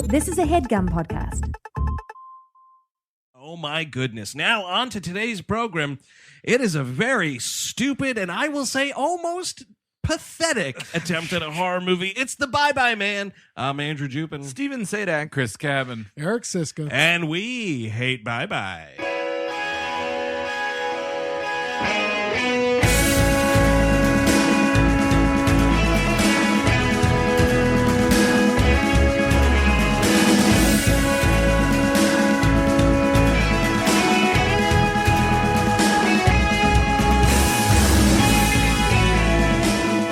This is a HeadGum podcast. Oh my goodness. Now on to today's program. It is a very stupid and I will say almost pathetic attempt at a horror movie. It's The Bye-Bye Man. I'm Andrew Jupin. Steven Sadak. Chris Cabin. Eric Siska. And we hate bye-bye.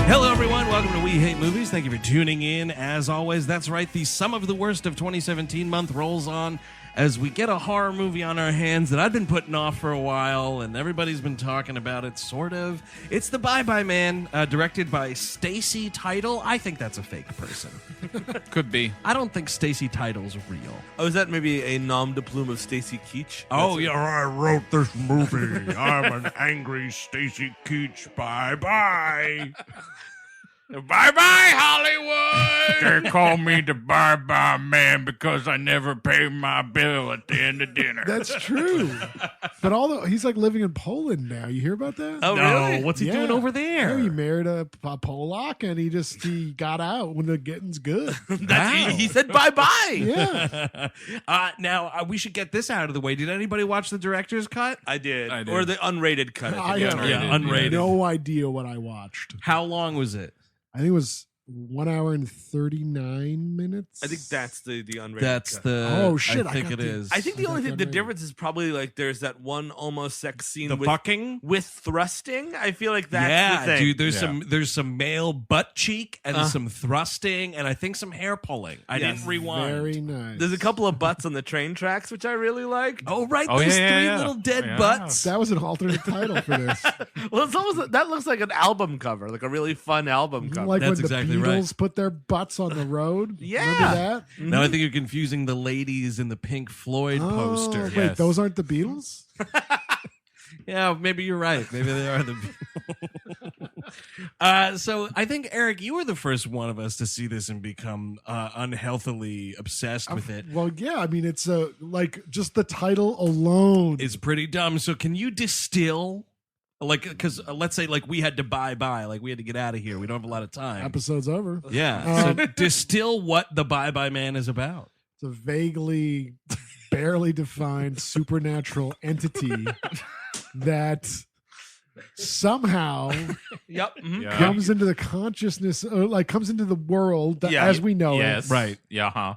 Hello, everyone. Welcome to We Hate Movies. Thank you for tuning in. As always, that's right. The Sum of the Worst of 2017 month rolls on as we get a horror movie on our hands that I've been putting off for a while, and everybody's been talking about it, sort of. It's The Bye-Bye Man, directed by Stacy Title. I think that's a fake person. Could be. I don't think Stacy Title's real. Oh, is that maybe a nom de plume of Stacy Keach? Oh, yeah, I wrote this movie. I'm an angry Stacy Keach. Bye-bye. Bye-bye, Hollywood! They call me the Bye-Bye Man because I never pay my bill at the end of dinner. That's true. But he's like living in Poland now. You hear about that? Oh, No, really? what's he doing over there? Yeah, he married a Polak and he got out when the getting's good. He said bye-bye. Yeah. Now, we should get this out of the way. Did anybody watch the director's cut? I did. I did. Or the unrated cut. I think. have unrated. no idea what I watched. How long was it? I think it was 1 hour and 39 minutes. I think that's the unrated That's cut. the. Oh, shit, I I think got it the- is. I think the I only got thing, the unrated. difference is probably like there's that one almost sex scene the with fucking. thrusting. I feel like that's the thing. Dude. There's some male butt cheek and some thrusting and I think some hair pulling. I Yes. didn't rewind. Very nice. There's a couple of butts on the train tracks, which I really liked. Oh right, Oh, those yeah, three yeah. little dead Yeah. butts. That was an alternate title for this. Well, it's almost that looks like an album cover, like a really fun album cover. Like That's when exactly the right. Beatles put their butts on the road. Yeah. Remember that? Now I think you're confusing the ladies in the Pink Floyd poster. Wait, Yes. those aren't the Beatles? Yeah, maybe you're right. Maybe they are the. So I think Eric, you were the first one of us to see this and become unhealthily obsessed with it. Well, yeah. I mean, it's like just the title alone. It's pretty dumb. So can you distill, like, because let's say like we had to bye, like we had to get out of here. We don't have a lot of time. Episode's over. Yeah. So distill what the Bye-Bye Man is about. It's a vaguely, barely defined supernatural entity that somehow Yep. Yeah. comes into the consciousness, like comes into the world that, Yeah. as we know Yes. it, Right. Yeah, huh?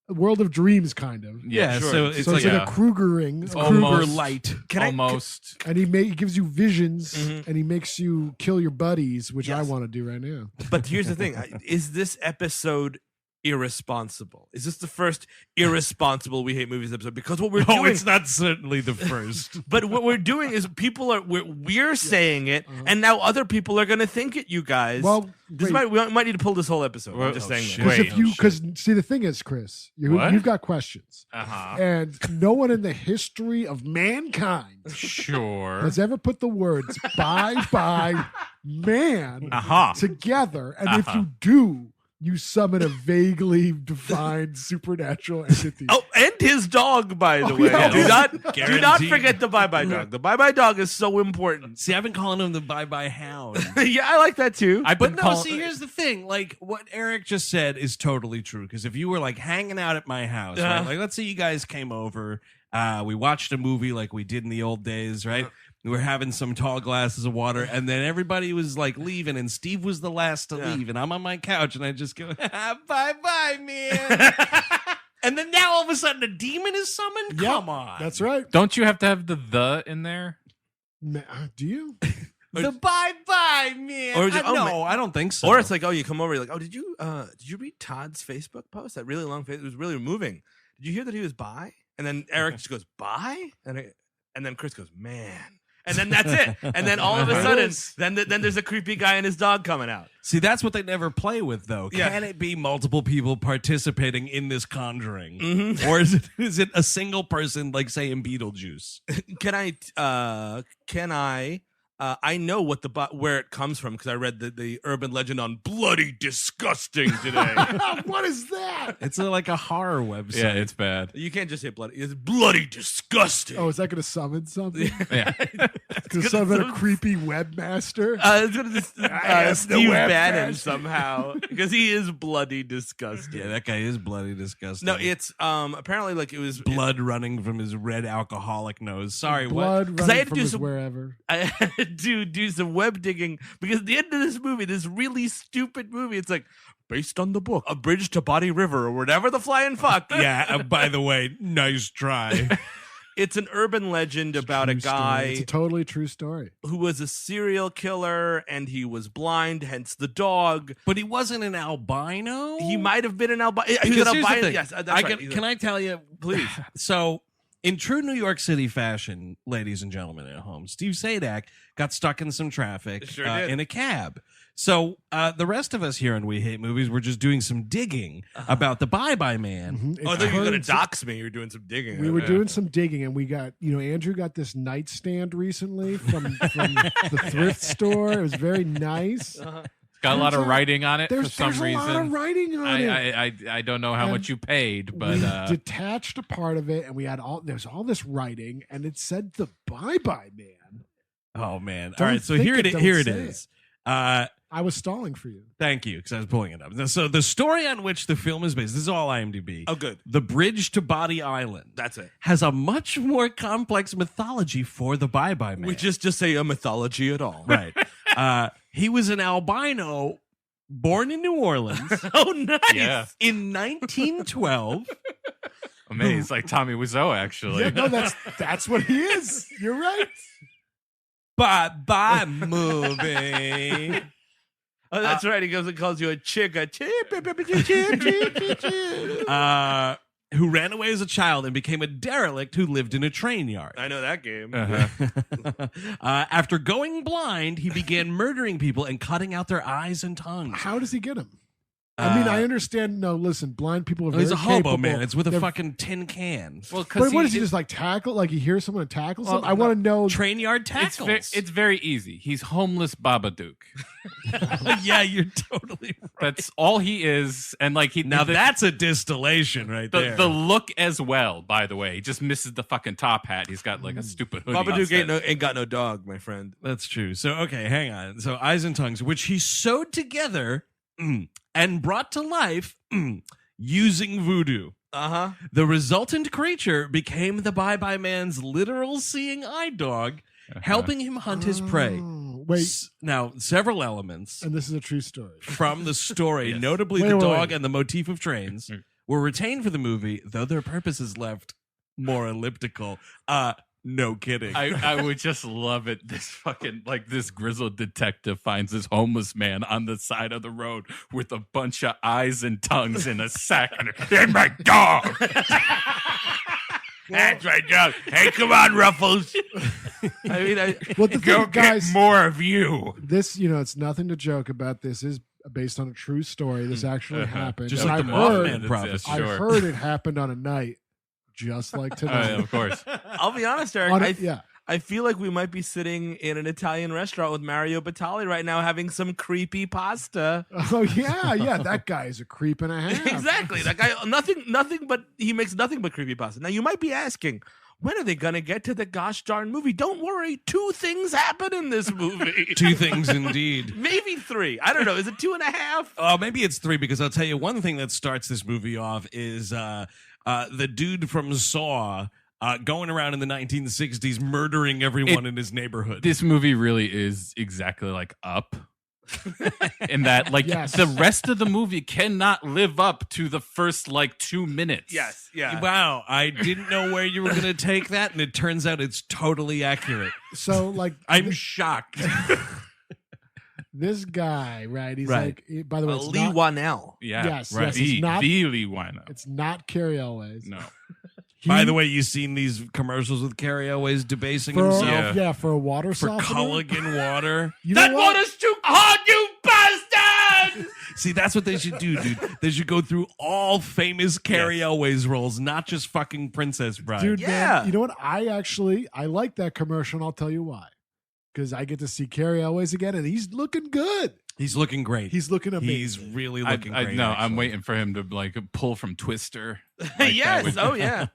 a world of dreams, kind of. Yeah. sure. So it's So like it's a like a Krugering, Kruger light. Almost. and he gives you visions, Mhm. and he makes you kill your buddies, which I Yes. want to do right now. But here's the thing: is this episode irresponsible? Is this the first irresponsible We Hate Movies episode? Because what we're Oh, doing, it's not certainly the first. but what we're doing is we're saying it, and now other people are going to think it. You guys, Well, we wait. might need to pull this whole episode. I'm just saying. shit. that. Because Wait. because see, the thing is, Chris, What? you've got questions, Uh-huh. and no one in the history of mankind Sure. has ever put the words "bye man" Uh-huh. together, and if you do, you summon a vaguely defined supernatural entity. Oh, and his dog, by the way. yeah. Do not Guaranteed. forget the bye-bye dog. The bye-bye dog is so important. See, I've been calling him the Bye-Bye Hound. Yeah, I like that too. I've But been no, calling. see, here's the thing. Like, what Eric just said is totally true. Because if you were, like, hanging out at my house, right? Like, let's say you guys came over, we watched a movie like we did in the old days, right? We were having some tall glasses of water, and then everybody was, like, leaving, and Steve was the last to leave, and I'm on my couch, and I just go, bye-bye, man. And then now, all of a sudden, a demon is summoned? Yep, Come on. That's right. Don't you have to have the in there? Do you? The bye-bye, man. Or is it- No, I don't think so. Or it's like, oh, you come over, you're like, oh, did you read Todd's Facebook post? That really long face. It was really moving. Did you hear that he was bi? And then Eric just goes, bi? And then Chris goes, man. And then that's it. And then all of a sudden, then there's a creepy guy and his dog coming out. See, that's what they never play with, though. Yeah. Can it be multiple people participating in this conjuring? Mhm. Or is it a single person, like, say, in Beetlejuice? Can I I know where it comes from because I read the urban legend on Bloody Disgusting today. What is that? It's like a horror website. Yeah, it's bad. You can't just say bloody. It's Bloody Disgusting. Oh, is that going to summon something? Yeah. It's going to summon a creepy webmaster? It's gonna just am the Steve web Bannon master. somehow because he is bloody disgusting. Yeah, that guy is bloody disgusting. No, it's apparently like it was blood running from his red alcoholic nose. Sorry, what? Blood 'Cause I running had to from do his some- wherever. I had to do some web digging because at the end of this movie, this really stupid movie, it's like based on the book A Bridge to Body River or whatever the flying fuck. Yeah, by the way, nice try. It's an urban legend about a True story. guy It's a totally true story. who was a serial killer and he was blind, hence the dog. But he wasn't an albino? He might have been an albino. He was Because an here's the albino. thing. Yes, that's I right. can I tell you, Please. So, in true New York City fashion, ladies and gentlemen at home, Steve Sadak got stuck in some traffic Sure did. in a cab. So, the rest of us here on We Hate Movies were just doing some digging about the Bye Bye Man. Mhm. It Oh, I thought you were going to turns- dox me. You're doing some digging. We were Yeah. doing some digging, and we got, Andrew got this nightstand recently from the thrift store. It was very nice. Got a lot of Turns out writing on it for There's some a lot of reason. writing on it. I don't know how And much you paid, but we detached a part of it, and we had there's all this writing, and it said the Bye Bye Man. Oh, man. Don't All right, so think here it, it don't here it say is. Uh, I was stalling for you. Thank you, because I was pulling it up. So the story on which the film is based, this is all IMDb. Oh, good. The Bridge to Body Island That's it. has a much more complex mythology for the Bye Bye Man. We just say a mythology at all. right. He was an albino born in New Orleans Oh, nice. yeah, in 1912. amazing. Like Tommy Wiseau, actually. Yeah, no, that's what he is. You're right. Bye Bye movie. Oh, that's right. He goes and calls you a chick. Who ran away as a child and became a derelict who lived in a train yard. I know that game. After going blind, he began murdering people and cutting out their eyes and tongues. How does he get him? I mean, I understand. No, listen, blind people are very He's a hobo, capable. man. It's with a They're- fucking tin can. Well, But because what does he just like tackle? Like he hears someone tackle Well, something? I want to know. Train yard tackles. it's very easy. He's homeless Babadook. Yeah, you're totally right. That's all he is, and like he Now the, that's a distillation right there. the look as well. By the way, he just misses the fucking top hat. He's got like a stupid hoodie. Babadook ain't got no dog, my friend. That's true. So, okay, hang on. So, eyes and tongues, which he sewed together and brought to life using voodoo. Uh-huh. The resultant creature became the Bye Bye Man's literal seeing eye dog, helping him hunt his prey. Oh, wait, Now, several elements and this is a true story. from the story, Yes. notably Wait, the wait, dog wait. and the motif of trains, were retained for the movie, though their purpose is left more elliptical. No kidding. I would just love it. This fucking this grizzled detective finds this homeless man on the side of the road with a bunch of eyes and tongues in a sack. And my dog. That's my dog. Hey, come on, Ruffles. I mean, What the Go thing, guys? get more of you. This, it's nothing to joke about. This is based on a true story. This actually happened. Just And like I the heard, Mothman prophecy. I Sure. heard it happened on a night just like tonight. Of course. I'll be honest, Eric. On I, a- yeah. I feel like we might be sitting in an Italian restaurant with Mario Batali right now having some creepy pasta. Oh yeah. That guy is a creep and a half. Exactly. That guy, nothing but, he makes nothing but creepy pasta. Now, you might be asking, when are they going to get to the gosh darn movie? Don't worry. 2 things happen in this movie. 2 things indeed. Maybe 3. I don't know. Is it 2.5? Oh, maybe it's 3 because I'll tell you one thing that starts this movie off is the dude from Saw going around in the 1960s murdering everyone in his neighborhood. This movie really is exactly like Up. In that, Yes. the rest of the movie cannot live up to the first 2 minutes. Yes. Yeah. Wow, I didn't know where you were going to take that, and it turns out it's totally accurate. So I'm shocked. this guy, right? He's Right. by the way, it's Leigh not, Whannell. Yeah. Yes, right. yes, it's not. The Leigh Whannell. It's not Carrie-Anne. No. By the way, you seen these commercials with Carrie always debasing for himself for a water for softener. Culligan water? You know what? too hot, you bastard! See, that's what they should do, dude. They should go through all famous Carrie Elways roles, not just fucking Princess Bride. Dude, Yeah. man, you know what? I like that commercial, and I'll tell you why. because I get to see Carrie always again, and he's looking good. He's looking great. He's looking amazing. He's really looking great. No, actually. I'm waiting for him to like pull from Twister. Yes. Oh yeah.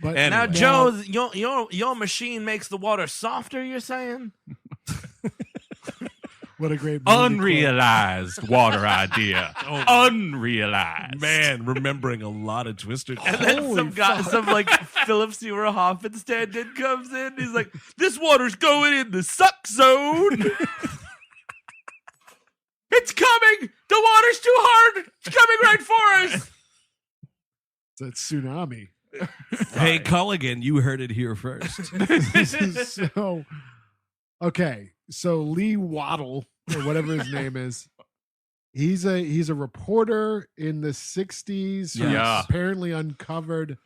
But Anyway. Now, Joe, your machine makes the water softer. You're saying? what a great movie Unrealized water idea. Unrealized. Man, remembering a lot of Twister. And then Holy some guy, fuck. some like Philip Seymour Hoffman stand-in comes in. He's like, "This water's going in the suck zone. It's coming. The water's too hard. It's coming right for us." It's a tsunami. Hey, Culligan, you heard it here first. So, okay. So Leigh Whannell, or whatever his name is, he's a reporter in the 60s who Yeah. apparently uncovered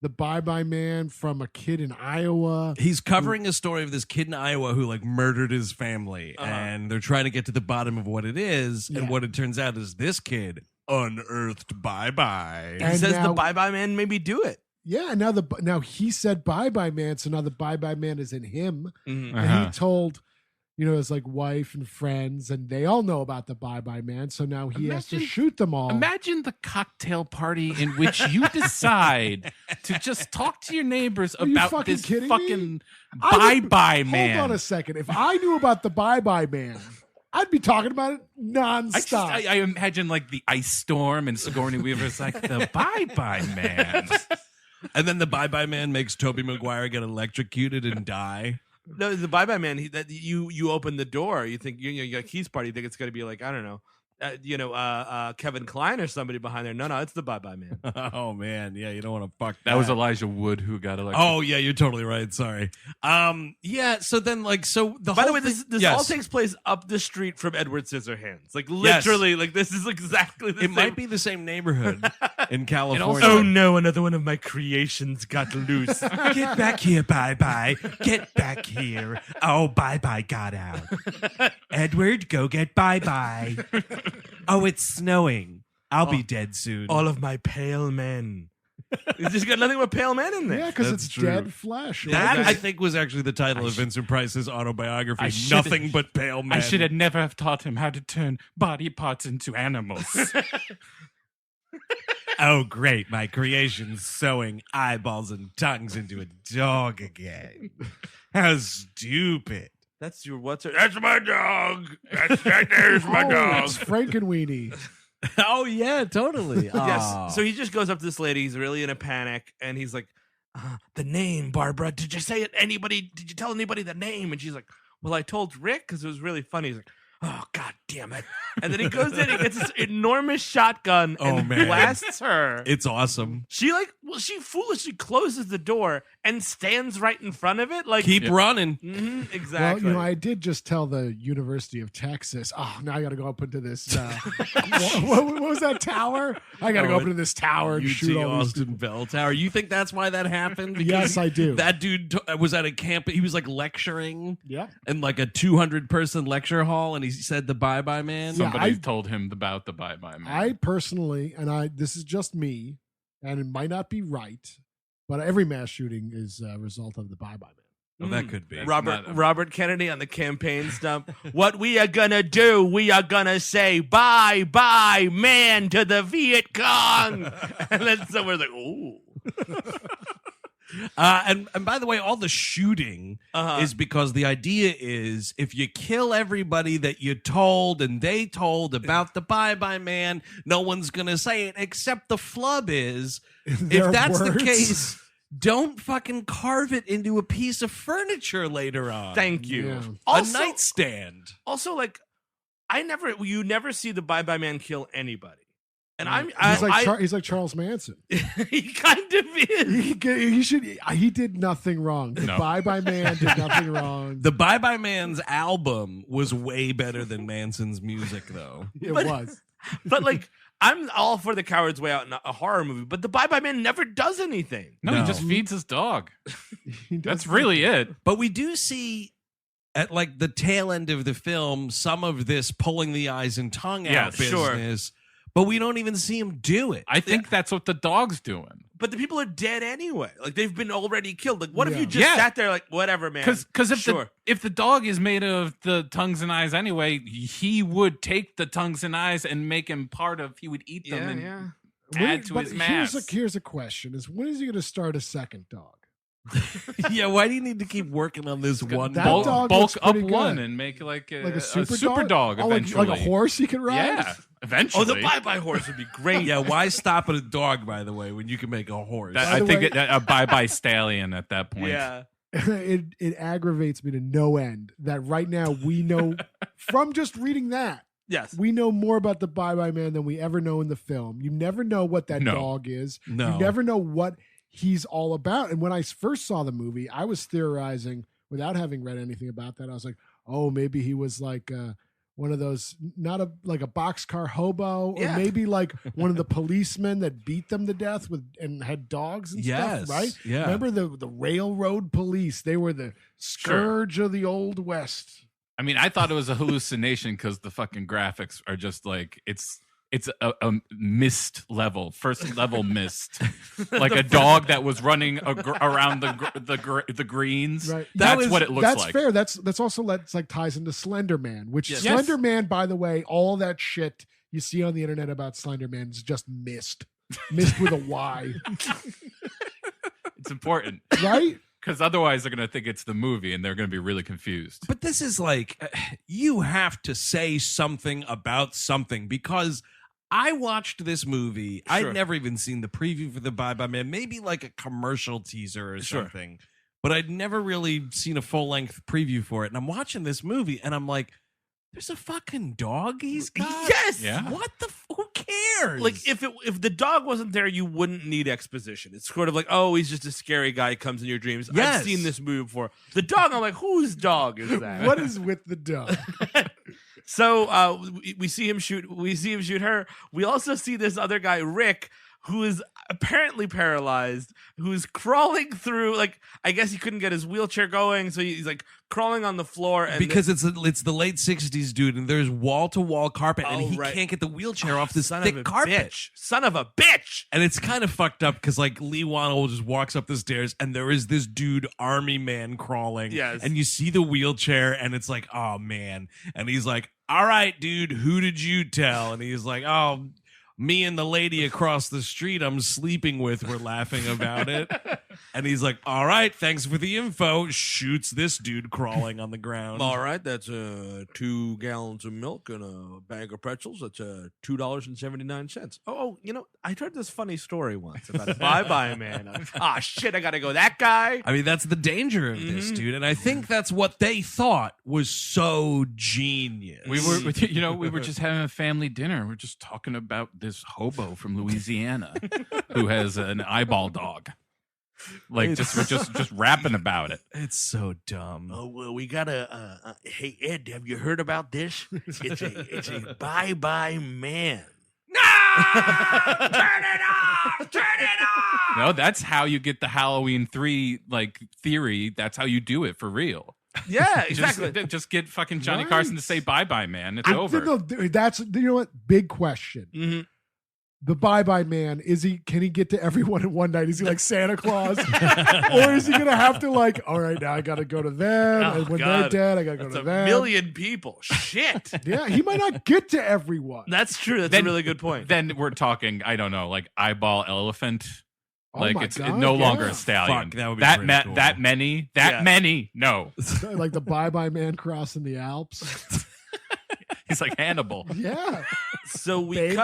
the Bye-Bye Man from a kid in Iowa. He's covering a story of this kid in Iowa who like murdered his family, Uh-huh. and they're trying to get to the bottom of what it is. Yeah. And what it turns out is this kid unearthed Bye-Bye. He And says now- the Bye-Bye Man maybe do it. Yeah, now he said Bye-Bye Man, so now the Bye-Bye Man is in him. Mhm. And he told, his like wife and friends, and they all know about the Bye-Bye Man, so now he has to Imagine- shoot them all. Imagine the cocktail party in which you decide to just talk to your neighbors Are you about fucking this kidding me? fucking I would- bye-bye man. Hold on a second. If I knew about the Bye-Bye Man, I'd be talking about it nonstop. I imagine like the ice storm and Sigourney Weaver's like the bye-bye man. And then the Bye-Bye Man makes Tobey Maguire get electrocuted and die. No, the Bye-Bye Man. You open the door. You think you're like Keith's party. You think it's going to be like I don't know. Kevin Kline or somebody behind there. No, it's the Bye-Bye Man. Oh man, yeah, you don't want to fuck That was Elijah Wood who got elected. Oh yeah, you're totally right. Sorry. Yeah. So then, the By whole the way, thing- this yes. all takes place up the street from Edward Scissorhands. Like literally, like this is exactly the It same. might be the same neighborhood in California. Oh no, another one of my creations got loose. Get back here, Bye-Bye. Get back here. Oh, Bye-Bye got out. Edward, go get Bye-Bye. Oh, it's snowing. I'll be dead soon. All of my pale men. You just got nothing but pale men in there. yeah, because That's it's true. dead flesh. That, Like, I think, was actually the title of Vincent Price's autobiography. I should- Nothing but pale men. I should have never have taught him how to turn body parts into animals. Oh, great. My creation's sewing eyeballs and tongues into a dog again. How stupid. That's your what's her? That's my dog. There's my oh, dog. it's Frankenweenie. Oh, yeah, totally. Yes. So he just goes up to this lady. He's really in a panic, and he's like, "The name, Barbara. Did you say it? Anybody? Did you tell anybody the name?" And she's like, "Well, I told Rick because it was really funny." He's like, "Oh, God damn it!" And then he goes in. He gets this enormous shotgun Oh, and man. blasts her. It's awesome. She foolishly closes the door and stands right in front of it. Like, Keep running. Mhm, exactly. Well, I did just tell the University of Texas. Oh, now I got to go up into this. What was that tower? I got to go up into this tower and shoot UT all these. Austin Bell Tower. You think that's why that happened? Because Yes, I do. That dude was at a camp. He was like lecturing Yeah. in like a 200-person lecture hall, and he said the Bye-Bye Man. Yeah. Somebody I- told him about the bye-bye man. I personally, this is just me, and it might not be right, but every mass shooting is a result of the Bye-Bye Man. Oh, that could be. Robert Kennedy on the campaign stump. What we are gonna do? We are gonna say bye, bye, man, to the Viet Cong. And then someone's like, "Ooh." And by the way, all the shooting Uh-huh. is because the idea is if you kill everybody that you told and they told about the Bye-Bye Man, no one's going to say it, except the flub is, Their if that's the words. case, don't fucking carve it into a piece of furniture later on. Thank you. Yeah. Also, a nightstand. also, like, you never see the Bye Bye Man kill anybody, and He's like Charles Manson. he kind of is. He did nothing wrong. The No. Bye-Bye Man did nothing wrong. The Bye-Bye Man's album was way better than Manson's music, though. It But- was. But like, I'm all for the coward's way out in a horror movie, but the Bye Bye Man never does anything. no, No. he just feeds his dog. He does That's really it. But we do see at like the tail end of the film some of this pulling the eyes and tongue out Yes, business, but we don't even see him do it. I think that's what the dog's doing. But the people are dead anyway. Like they've been already killed. Like what if Yeah. you just Yeah. sat there like whatever, man? Because sure. if the dog is made of the tongues and eyes anyway, he would take the tongues and eyes and make him part of. He would eat them and add to But his mass. Here's a question: Is when is he going to start a second dog? Yeah, why do you need to keep working on this one That dog? dog bulk looks up pretty one good. and make like Like a super dog Oh, eventually. like a horse he can ride. Yeah, eventually. Oh, the bye-bye horse would be great. Yeah, why stop at a dog, by the way, when you can make a horse? That- By I the think way- a bye-bye stallion at that point. Yeah. it aggravates me to no end that right now we know from just reading that Yes. we know more about the Bye Bye Man than we ever know in the film. You never know what that No. dog is. No. You never know what he's all about. And when I first saw the movie, I was theorizing without having read anything about that. I was like, oh, maybe he was like one of those, not a like a boxcar hobo, or Yeah. maybe like one of the policemen that beat them to death with and had dogs and Yes, stuff, right? yeah. Remember the railroad police? They were the scourge of the old west. I mean, I thought it was a hallucination because the fucking graphics are just like it's a mist level, first level mist, like a dog that was running around the greens. Right. That's what it looks That's like. fair. That's also like ties into Slender Man, which Yes. Slender Man, by the way, all that shit you see on the internet about Slender Man is just mist with a Y, It's important right? because otherwise they're gonna think it's the movie and they're gonna be really confused. But this is like, you have to say something about something, because I watched this movie. Sure. I'd never even seen the preview for the Bye Bye Man, maybe like a commercial teaser or Sure. something. But I'd never really seen a full length preview for it. And I'm watching this movie and I'm like, there's a fucking dog he's got? Yes. Yeah. What the? Who cares? Like if the dog wasn't there, you wouldn't need exposition. It's sort of like, oh, he's just a scary guy who comes in your dreams. Yes. I've seen this movie before. The dog, I'm like, whose dog is that? What is with the dog? So we see him shoot. We see him shoot her. We also see this other guy, Rick, who is apparently paralyzed, who's crawling through. Like, I guess he couldn't get his wheelchair going, so he's like crawling on the floor. And because it's the late 60s, dude, and there's wall to wall carpet, and Oh, he right. can't get the wheelchair off this son thick of a carpet. bitch. Son of a bitch. And it's kind of fucked up because like Leigh Whannell just walks up the stairs and there is this dude, army man, crawling. Yes. And you see the wheelchair and it's like, oh man. And he's like, all right, dude, who did you tell? And he's like, oh, me and the lady across the street I'm sleeping with were laughing about it. And he's like, all right, thanks for the info. Shoots this dude crawling on the ground. All right, that's 2 gallons of milk and a bag of pretzels. That's $2.79. Oh, you know, I heard this funny story once about a Bye-Bye Man. Ah, shit, I gotta go. That guy. I mean, that's the danger of this, Mhm. dude. And I think that's what they thought was so genius. We were just having a family dinner. We're just talking about this hobo from Louisiana who has an eyeball dog. Like we're just rapping about it. It's so dumb. Oh, well, we got hey, Ed, have you heard about this? It's a Bye-Bye Man. Turn it off! Turn it off! No, that's how you get the Halloween 3 like theory. That's how you do it for real. Yeah, exactly. Just get fucking Johnny Right. Carson to say bye-bye, man. It's I over. think that's you know what? Big question. hmm The Bye Bye Man, can he get to everyone in one night? Is he like Santa Claus? Or is he gonna have to like, all right, now I gotta go to them, Oh, and when God. they're dead, I gotta go That's to a them. million people. Shit. Yeah, he might not get to everyone. That's true. That's Then- a really good point. Then we're talking, I don't know, like eyeball elephant. Oh Like my it's God, no longer yeah. a stallion. Fuck, that would be that pretty cool. that many. Yeah. No. Like the Bye Bye Man crossing the Alps. He's like Hannibal. Yeah. So Babe.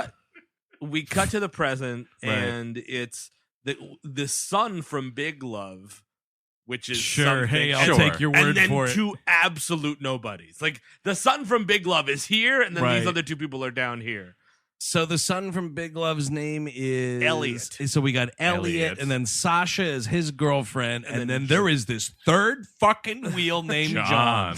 we cut to the present, Right. and it's the son from Big Love, which is Sure. something, Hey, I'll Sure. take your word and then for it. 2 absolute nobodies. Like the son from Big Love is here, and then Right. these other 2 people are down here. So the son from Big Love's name is Elliot. So we got Elliot, Elliot. and then Sasha is his girlfriend, And and then then there is this third fucking wheel named John.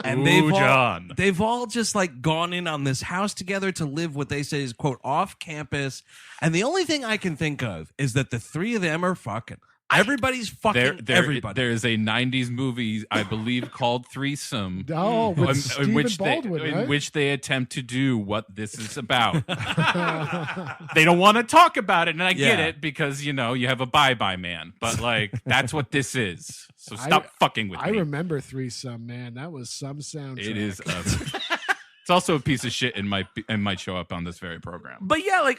And Ooh, John. they've all just like gone in on this house together to live what they say is quote off campus. And the only thing I can think of is that the 3 of them are fucking. Everybody's fucking everybody. There is a 90s movie, I believe, called Threesome. Oh, with Stephen Baldwin, right? In which they attempt to do what this is about. They don't want to talk about it, and I get it because, you have a bye-bye man. But, that's what this is. So stop fucking with me. I remember Threesome, man. That was some soundtrack. It is. It's also a piece of shit and might show up on this very program. But yeah,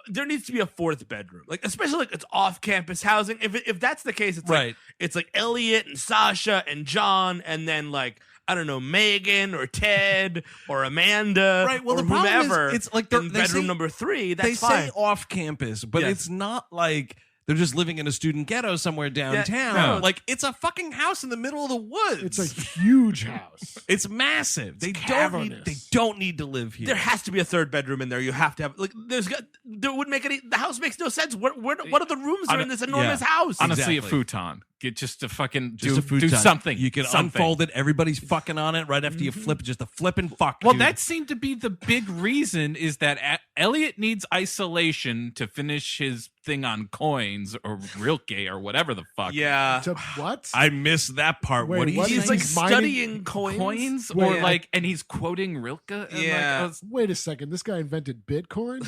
there needs to be a fourth bedroom, especially it's off-campus housing. If that's the case, it's it's Elliot and Sasha and John, and then I don't know, Megan or Ted or Amanda, right? Well, or the problem whomever. It's in bedroom number 3. That's they fine. say off-campus, but it's not like they're just living in a student ghetto somewhere downtown. Yeah, no. It's a fucking house in the middle of the woods. It's a huge house. It's massive. They cavernous. don't need to live here. There has to be a third bedroom in there. You have to have there wouldn't make any. The house makes no sense. What are the rooms are in this enormous house? Honestly, Exactly. a futon. Get just to fucking Just a do futon. something. You can something. unfold it. Everybody's fucking on it right after you flip. Just a flip and fuck. Well, dude. that seemed to be the big reason is that Elliot needs isolation to finish his thing on coins or Rilke or whatever the fuck. Yeah. To what? I missed that part. Wait, what do you what He's is say? he studying coins. Or Wait, and he's quoting Rilke. And Yeah. Wait a second. This guy invented Bitcoin?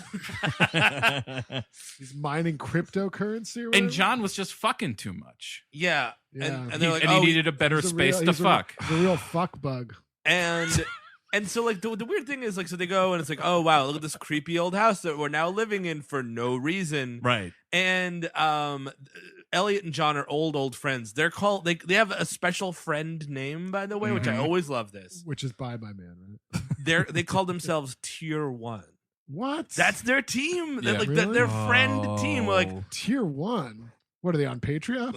He's mining cryptocurrency or and whatever? John was just fucking too much. Yeah. Yeah. And they're like, and he needed a better He's a space real- to he's a- fuck. He's a real fuck bug. and so the weird thing is so they go and it's oh wow, look at this creepy old house that we're now living in for no reason. Right. And Elliot and John are old friends. They're called they have a special friend name, by the way, which I always love this. Which is Bye Bye Man, right? They call themselves Tier 1. What? That's their team. Yeah. Really? Their friend team. Tier 1? What are they on Patreon?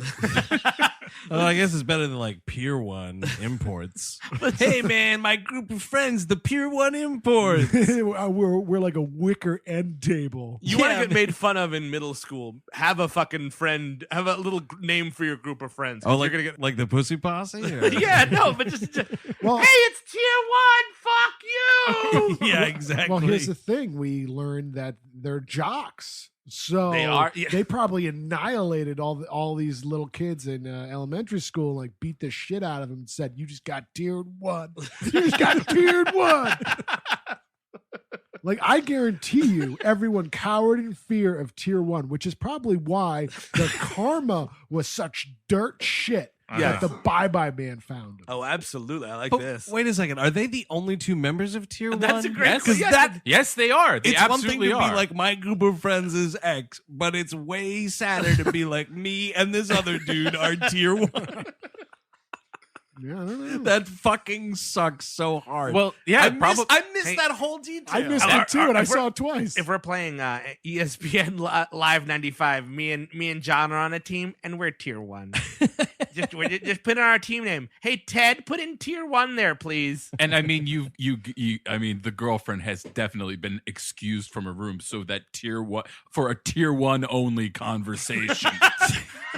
Well, I guess it's better than Pier 1 Imports. Hey man, my group of friends, the Pier 1 Imports. we're like a wicker end table. You want to get made fun of in middle school? Have a fucking friend. Have a little name for your group of friends. Oh, you're gonna get. like the Pussy Posse? Or? Yeah, no, but just Well, hey, it's Tier 1. Fuck you. Yeah, exactly. well, here's the thing. We learned that they're jocks. So They are, yeah. they probably annihilated all these little kids in elementary school, beat the shit out of them and said, "You just got tiered 1. You just got tiered 1." I guarantee you, everyone cowered in fear of Tier 1, which is probably why their karma was such dirt shit Yeah. that the Bye Bye Man found them. Oh, absolutely. I like But this. wait a second. Are they the only 2 members of Tier 1? That's a great. Yes, Because that Yes, they are. They it's one thing absolutely to are. be like my group of friends is X, but it's way sadder to be like me and this other dude are Tier 1. Yeah, I don't know. That fucking sucks so hard. Well, yeah, I probably. missed that whole detail. I missed Are- it too, are- and I if we're- saw it twice. If we're playing ESPN Live 95, me and John are on a team, and we're Tier 1. just put in our team name. Hey Ted, put in Tier 1 there, please. And I mean, I mean, the girlfriend has definitely been excused from a room so that for a Tier 1 only conversation.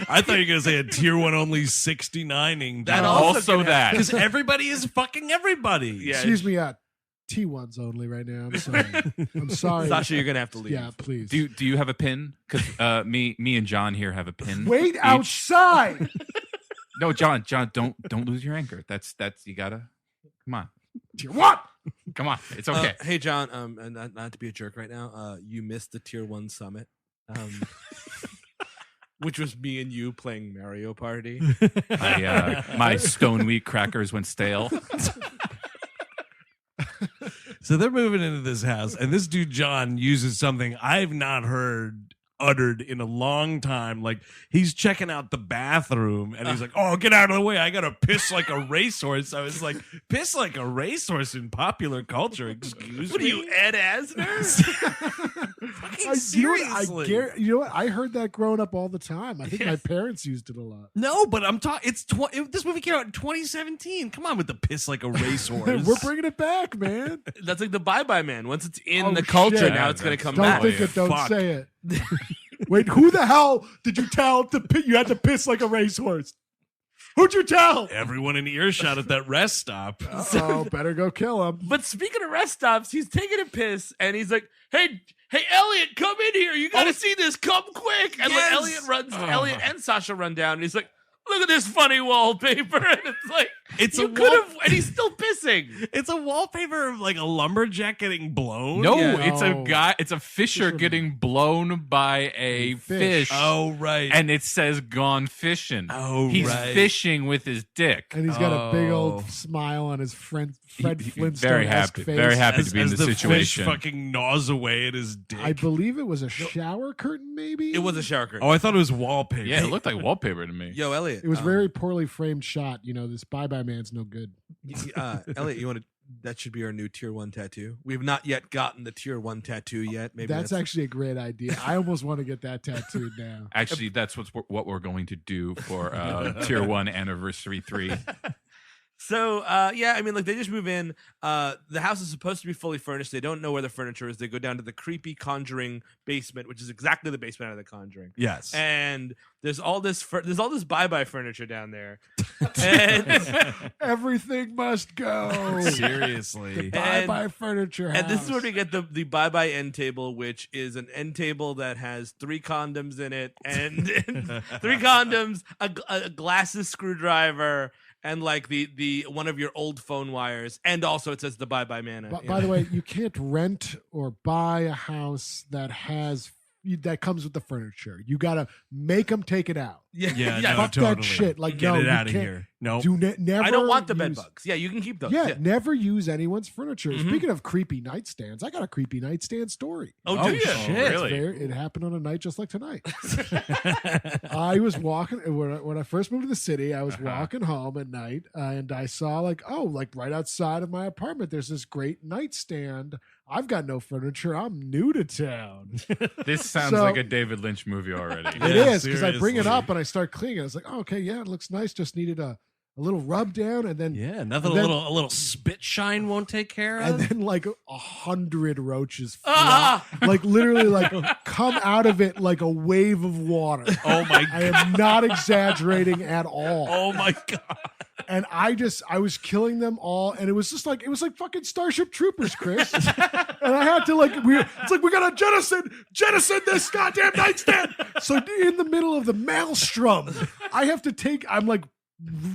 I thought you were going to say a Tier 1 only 69ing. That also that. Because everybody is fucking everybody. Yeah. Excuse me, T1's only right now. I'm sorry. I'm sorry. Sasha, you're gonna have to leave. Yeah, please. Do you have a pin? Because me and John here have a pin. Wait each. outside. No, John, don't lose your anchor. That's you gotta. Come on, Tier 1. come on. It's okay. Hey John, and not to be a jerk right now, you missed the Tier 1 summit. Which was me and you playing Mario Party. My stone wheat crackers went stale. So they're moving into this house, and this dude, John, uses something I've not heard uttered in a long time. He's checking out the bathroom, and he's like, "Oh, get out of the way! I gotta piss like a racehorse." I was like, "Piss like a racehorse in popular culture?" Excuse What are me. you, Ed Asner? Fucking seriously. You know what? I heard that growing up all the time. I think my parents used it a lot. No, but I'm talking. This movie came out in 2017. Come on with the piss like a racehorse. We're bringing it back, man. That's like the Bye Bye Man. Once it's in Oh, the culture, shit. now it's gonna come Don't back. think it, don't Fuck. say it. Wait, who the hell did you tell you had to piss like a racehorse? Who'd you tell? Everyone in earshot at that rest stop. Oh, better go kill him. But speaking of rest stops, he's taking a piss and he's like, "Hey hey, Elliot, come in here. You got to see this. Come quick. And Yes. Elliot and Sasha run down. And he's like, look at this funny wallpaper. And it's like, It's you a could have, and he's still pissing. It's a wallpaper of like a lumberjack getting blown. No, Yeah. it's a No. guy. It's a fisher Fisherman. getting blown by a Fish. fish. Oh, right. And it says "gone fishing." Oh, he's right. fishing with his dick. And he's got a big Oh. old smile on his Fred Flintstone Very happy. face. Very happy as, to be in as the the situation. fish fucking gnaws away at his dick. I believe it was a shower curtain, maybe. It was a shower curtain. Oh, I thought it was wallpaper. Yeah, it looked like wallpaper to me. Yo, Elliot. It was very poorly framed shot. You know, this Bye Bye Man's no good. Elliot, you want to? That should be our new tier 1 tattoo. We've not yet gotten the tier 1 tattoo yet. Maybe That's actually a great idea. I almost want to get that tattooed now. Actually, that's what we're going to do for Tier 1 Anniversary 3. So, yeah, I mean, like, they just move in. The house is supposed to be fully furnished. They don't know where the furniture is. They go down to the creepy Conjuring basement, which is exactly the basement out of the Conjuring. Yes. And there's all this bye-bye furniture down there. And, Everything must go. Seriously. The Bye Bye Furniture House. and this is where we get the bye-bye end table, which is an end table that has 3 condoms in it, and 3 condoms, a glasses screwdriver, and like the one of your old phone wires, and also it says the Bye Bye Man. By the way, you can't rent or buy a house that comes with the furniture. You gotta make them take it out. Yeah, no, Fuck totally. that shit. Like, Get no, it you out of can't- here. No. Never. I don't want the bed use- bugs. Yeah, you can keep those. Yeah, never use anyone's furniture. Mhm. Speaking of creepy nightstands, I got a creepy nightstand story. Oh, do you? shit. Really? It happened on a night just like tonight. I was walking when I first moved to the city. I was walking home at night, and I saw like right outside of my apartment, there's this great nightstand. I've got no furniture. I'm new to town. This sounds So- like a David Lynch movie already. It Yeah, is because I bring it seriously. up and I start cleaning it. I was like, oh, okay, yeah, it looks nice. Just needed a little rub down, and then Yeah, nothing And then- a little spit shine won't take care of. and then like 100 roaches Ah! like literally like come out of it like a wave of water. Oh my I am not exaggerating at all. Oh my god. And I was killing them all, and it was like fucking Starship Troopers, Chris. And I had to it's like we gotta jettison this goddamn nightstand. So in the middle of the maelstrom, I'm like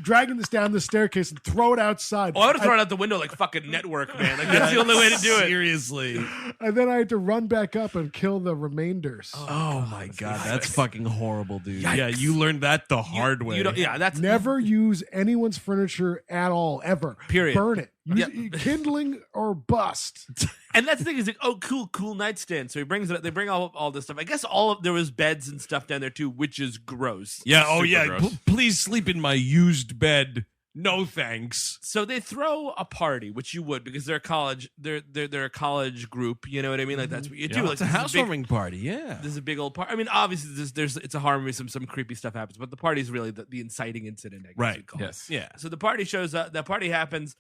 dragging this down the staircase and throw it outside. Oh, I would have thrown it out the window like fucking Network, man. Like, that's the only way to do it. Seriously. And then I had to run back up and kill the remainders. Oh my god, that's fucking horrible, dude. Yikes. Yeah, you learned that the hard way. You don't, yeah, that's Never use anyone's furniture at all, ever. Period. Burn it. Use Yep. kindling or bust. And that's the thing is like, oh, cool nightstand. So he brings it. They bring all this stuff. I guess there was beds and stuff down there too, which is gross. Yeah, oh Super yeah. gross. Please sleep in my used bed. No thanks. So they throw a party, which you would because they're a college. They're a college group. You know what I mean? Like that's what you do. Like It's a this is housewarming party, yeah. This is a big old party. I mean, obviously, it's a horror movie. Some creepy stuff happens, but the party is really the inciting incident. I guess Right. you'd call it. Yes. Yeah. So the party shows up. That party happens.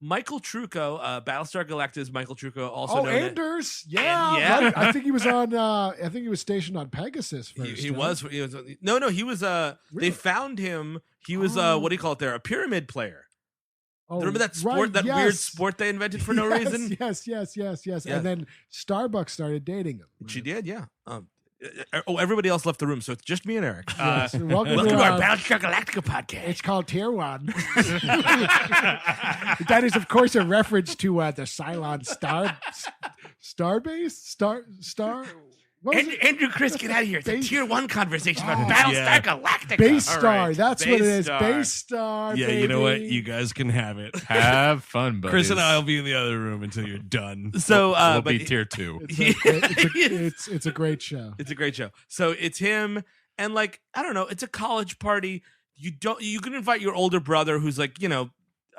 Michael Trucco, Battlestar Galacta's Michael Trucco, also known as, Anders. Yeah. yeah. Right. I think he was on I think he was stationed on Pegasus first. he huh? was no he was Really? they found him. He was Oh. what do you call it there? A pyramid player. Oh, Remember that sport, right, that yes. weird sport they invented for no Yes, reason? Yes. Yeah. And then Starbucks started dating him. She did, yeah. Everybody else left the room, so it's just me and Eric. Yes. Welcome Welcome to our our- Battlestar Galactica podcast. It's called Tier 1. That is, of course, a reference to the Cylon Starbase? Star? What was it? Andrew, Chris, get out of here. It's a Base- tier 1 conversation about Oh, Battlestar yeah. Galactica. Base All Star. right. That's what it is. Star. Base Star. Yeah, you know what? baby. You guys can have it. Have fun, buddies. Chris and I will be in the other room until you're done. So, We'll but be tier 2. It's a great show. it's a great show. So it's him, and like I don't know, it's a college party. You can invite your older brother who's like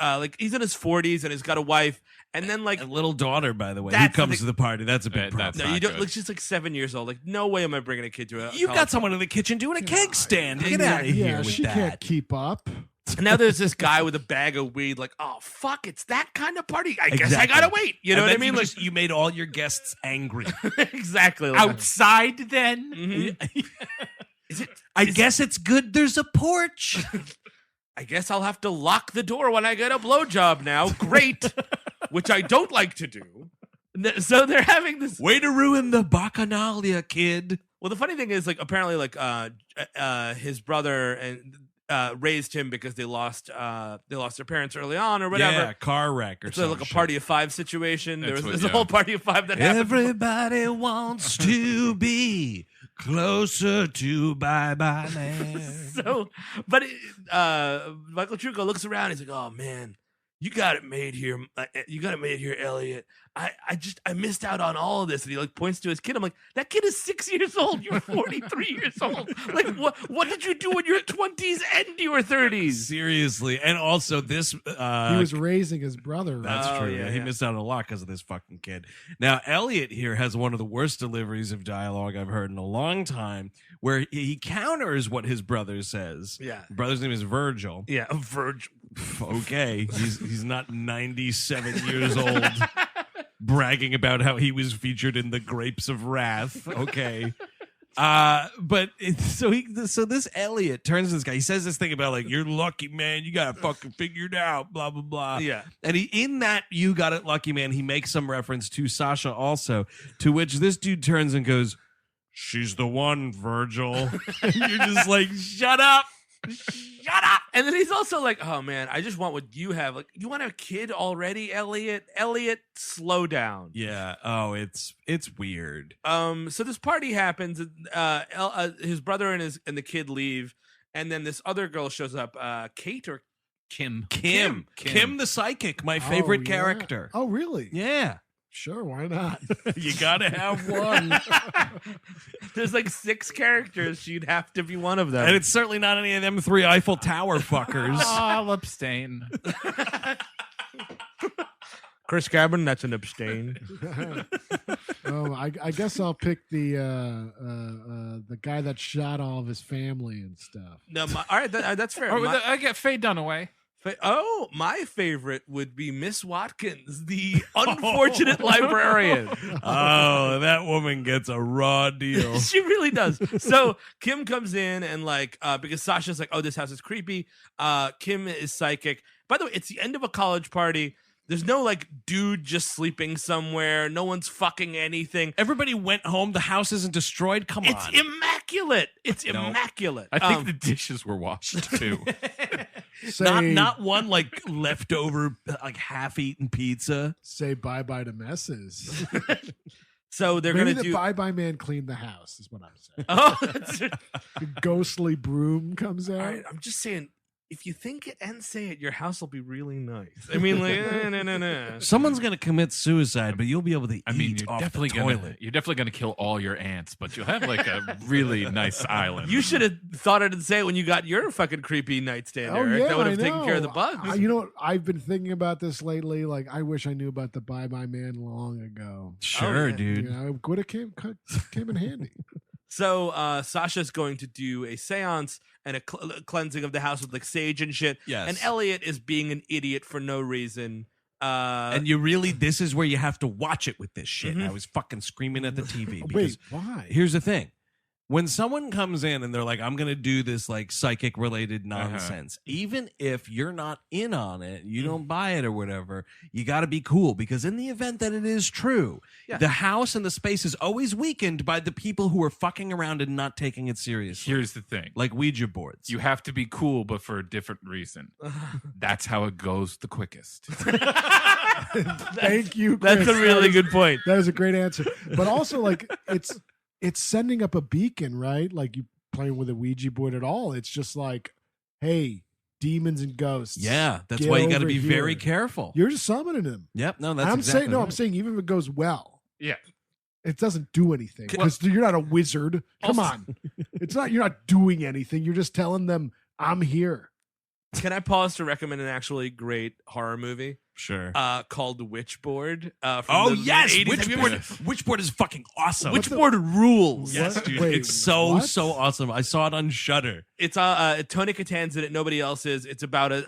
like he's in his 40s and he's got a wife, and then like A little daughter, by the way, who That's the comes thing- to the party. That's a big That's problem. no, not you don't. good. Like she's like 7 years old. Like no way am I bringing a kid to a. You've college got someone in the kitchen doing a keg stand. Get Yeah, out of here Yeah, with she that. can't keep up. And now there's this guy with a bag of weed. Like, oh fuck, it's that kind of party. I guess I Exactly. gotta wait. You know And what I then mean? Like you made all your guests angry. exactly. Like, Outside, then? Mhm. I guess it's good there's a porch. I guess I'll have to lock the door when I get a blowjob now. Great, which I don't like to do. So they're having this. Way to ruin the bacchanalia, kid. Well, the funny thing is, like, apparently, like, his brother and raised him because they lost their parents early on or whatever. Yeah, car wreck or So something. like a party of five situation. That's There's what- a whole party of five that happened. Everybody wants to be closer to Bye Bye Man. So, but Michael Trucco looks around. He's like, "Oh man, you got it made here. You got it made here, Elliot. I missed out on all of this." And he like points to his kid. I'm like, that kid is 6 years old. You're 43 years old. Like, what did you do in your 20s and your 30s? Seriously. And also this He was raising his brother. That's Oh, true. yeah, He yeah. missed out on a lot because of this fucking kid. Now, Elliot here has one of the worst deliveries of dialogue I've heard in a long time, where he counters what his brother says. Yeah. Brother's name is Virgil. Yeah, Virgil. Okay, he's not 97 years old, bragging about how he was featured in The Grapes of Wrath. Okay. So this Elliot turns to this guy. He says this thing about like, you're lucky, man. You got it fucking figured out, blah, blah, blah. Yeah. And in that you got it lucky, man, he makes some reference to Sasha also, to which this dude turns and goes, she's the one, Virgil. And you're just like, shut up. Shut up. And then he's also like, "Oh man, I just want what you have. Like, you want a kid already, Elliot? Elliot, slow down." Yeah. Oh, it's weird. So this party happens. His brother and the kid leave, and then this other girl shows up. Kate or Kim. Kim the psychic, my favorite yeah. character. Oh, really? Yeah. Sure, why not? You gotta have one. there's like 6 characters. She'd have to be one of them. And it's certainly not any of them 3 Eiffel Tower fuckers. I'll abstain. Chris Cabin. That's an abstain. Oh, I guess I'll pick the guy that shot all of his family and stuff. No, all right, that's fair. Oh, I get Faye Dunaway. My favorite would be Miss Watkins, the unfortunate librarian. Oh, that woman gets a raw deal. She really does. So Kim comes in and because Sasha's like, "Oh, this house is creepy." Kim is psychic. By the way, it's the end of a college party. There's no like dude just sleeping somewhere. No one's fucking anything. Everybody went home. The house isn't destroyed. Come on. It's immaculate. It's immaculate. I think the dishes were washed too. Say, Not one like leftover like half-eaten pizza. say bye-bye to messes. So they're Maybe gonna the do. bye-bye man cleaned the house is what I'm saying. Oh, that's, The ghostly broom comes out. all right. I'm just saying. If you think it and say it, your house will be really nice. I mean, like, no. Someone's gonna commit suicide, but you'll be able to I mean, eat you're off definitely the toilet. gonna kill all your ants, but you'll have like a really nice island. You should have thought it and say it when you got your fucking creepy nightstand, Oh, Eric. yeah, That would have I taken care of the know. bugs. You know what? I've been thinking about this lately. Like, I wish I knew about the bye-bye man long ago. Sure, yeah. dude. You know, it would have came in handy. So Sasha's going to do a seance and a cleansing of the house with like sage and shit. Yes. And Elliot is being an idiot for no reason. And you really, this is where you have to watch it with this shit. Mhm. I was fucking screaming at the TV. Because Wait, why? here's the thing. When someone comes in and they're like, I'm going to do this like psychic related nonsense, even if you're not in on it, you don't buy it or whatever, you got to be cool because in the event that it is true, Yeah. the house and the space is always weakened by the people who are fucking around and not taking it seriously. Here's the thing. Like Ouija boards. You have to be cool, but for a different reason. That's how it goes the quickest. Thank you, That's Chris. a really good point. That is a great answer. But also, like, it's sending up a beacon, right? Like, you playing with a Ouija board at all. It's just like, hey, demons and ghosts. Yeah, that's get why you got to over be here. very careful. You're just summoning them. Yep, no, that's I'm exactly saying, no, I'm right. saying even if it goes well, Yeah. it doesn't do anything because you're not a wizard. Come Also- on, it's not. You're not doing anything. You're just telling them I'm here. Can I pause to recommend an actually great horror movie Sure. called Witchboard? From Oh the yes, mid-80s? Have you ever- Witchboard is fucking awesome. Witchboard rules. Yes, What? dude, Wait, it's so what? awesome. I saw it on Shudder. It's Tony Catan's in it. Nobody else is. It's about it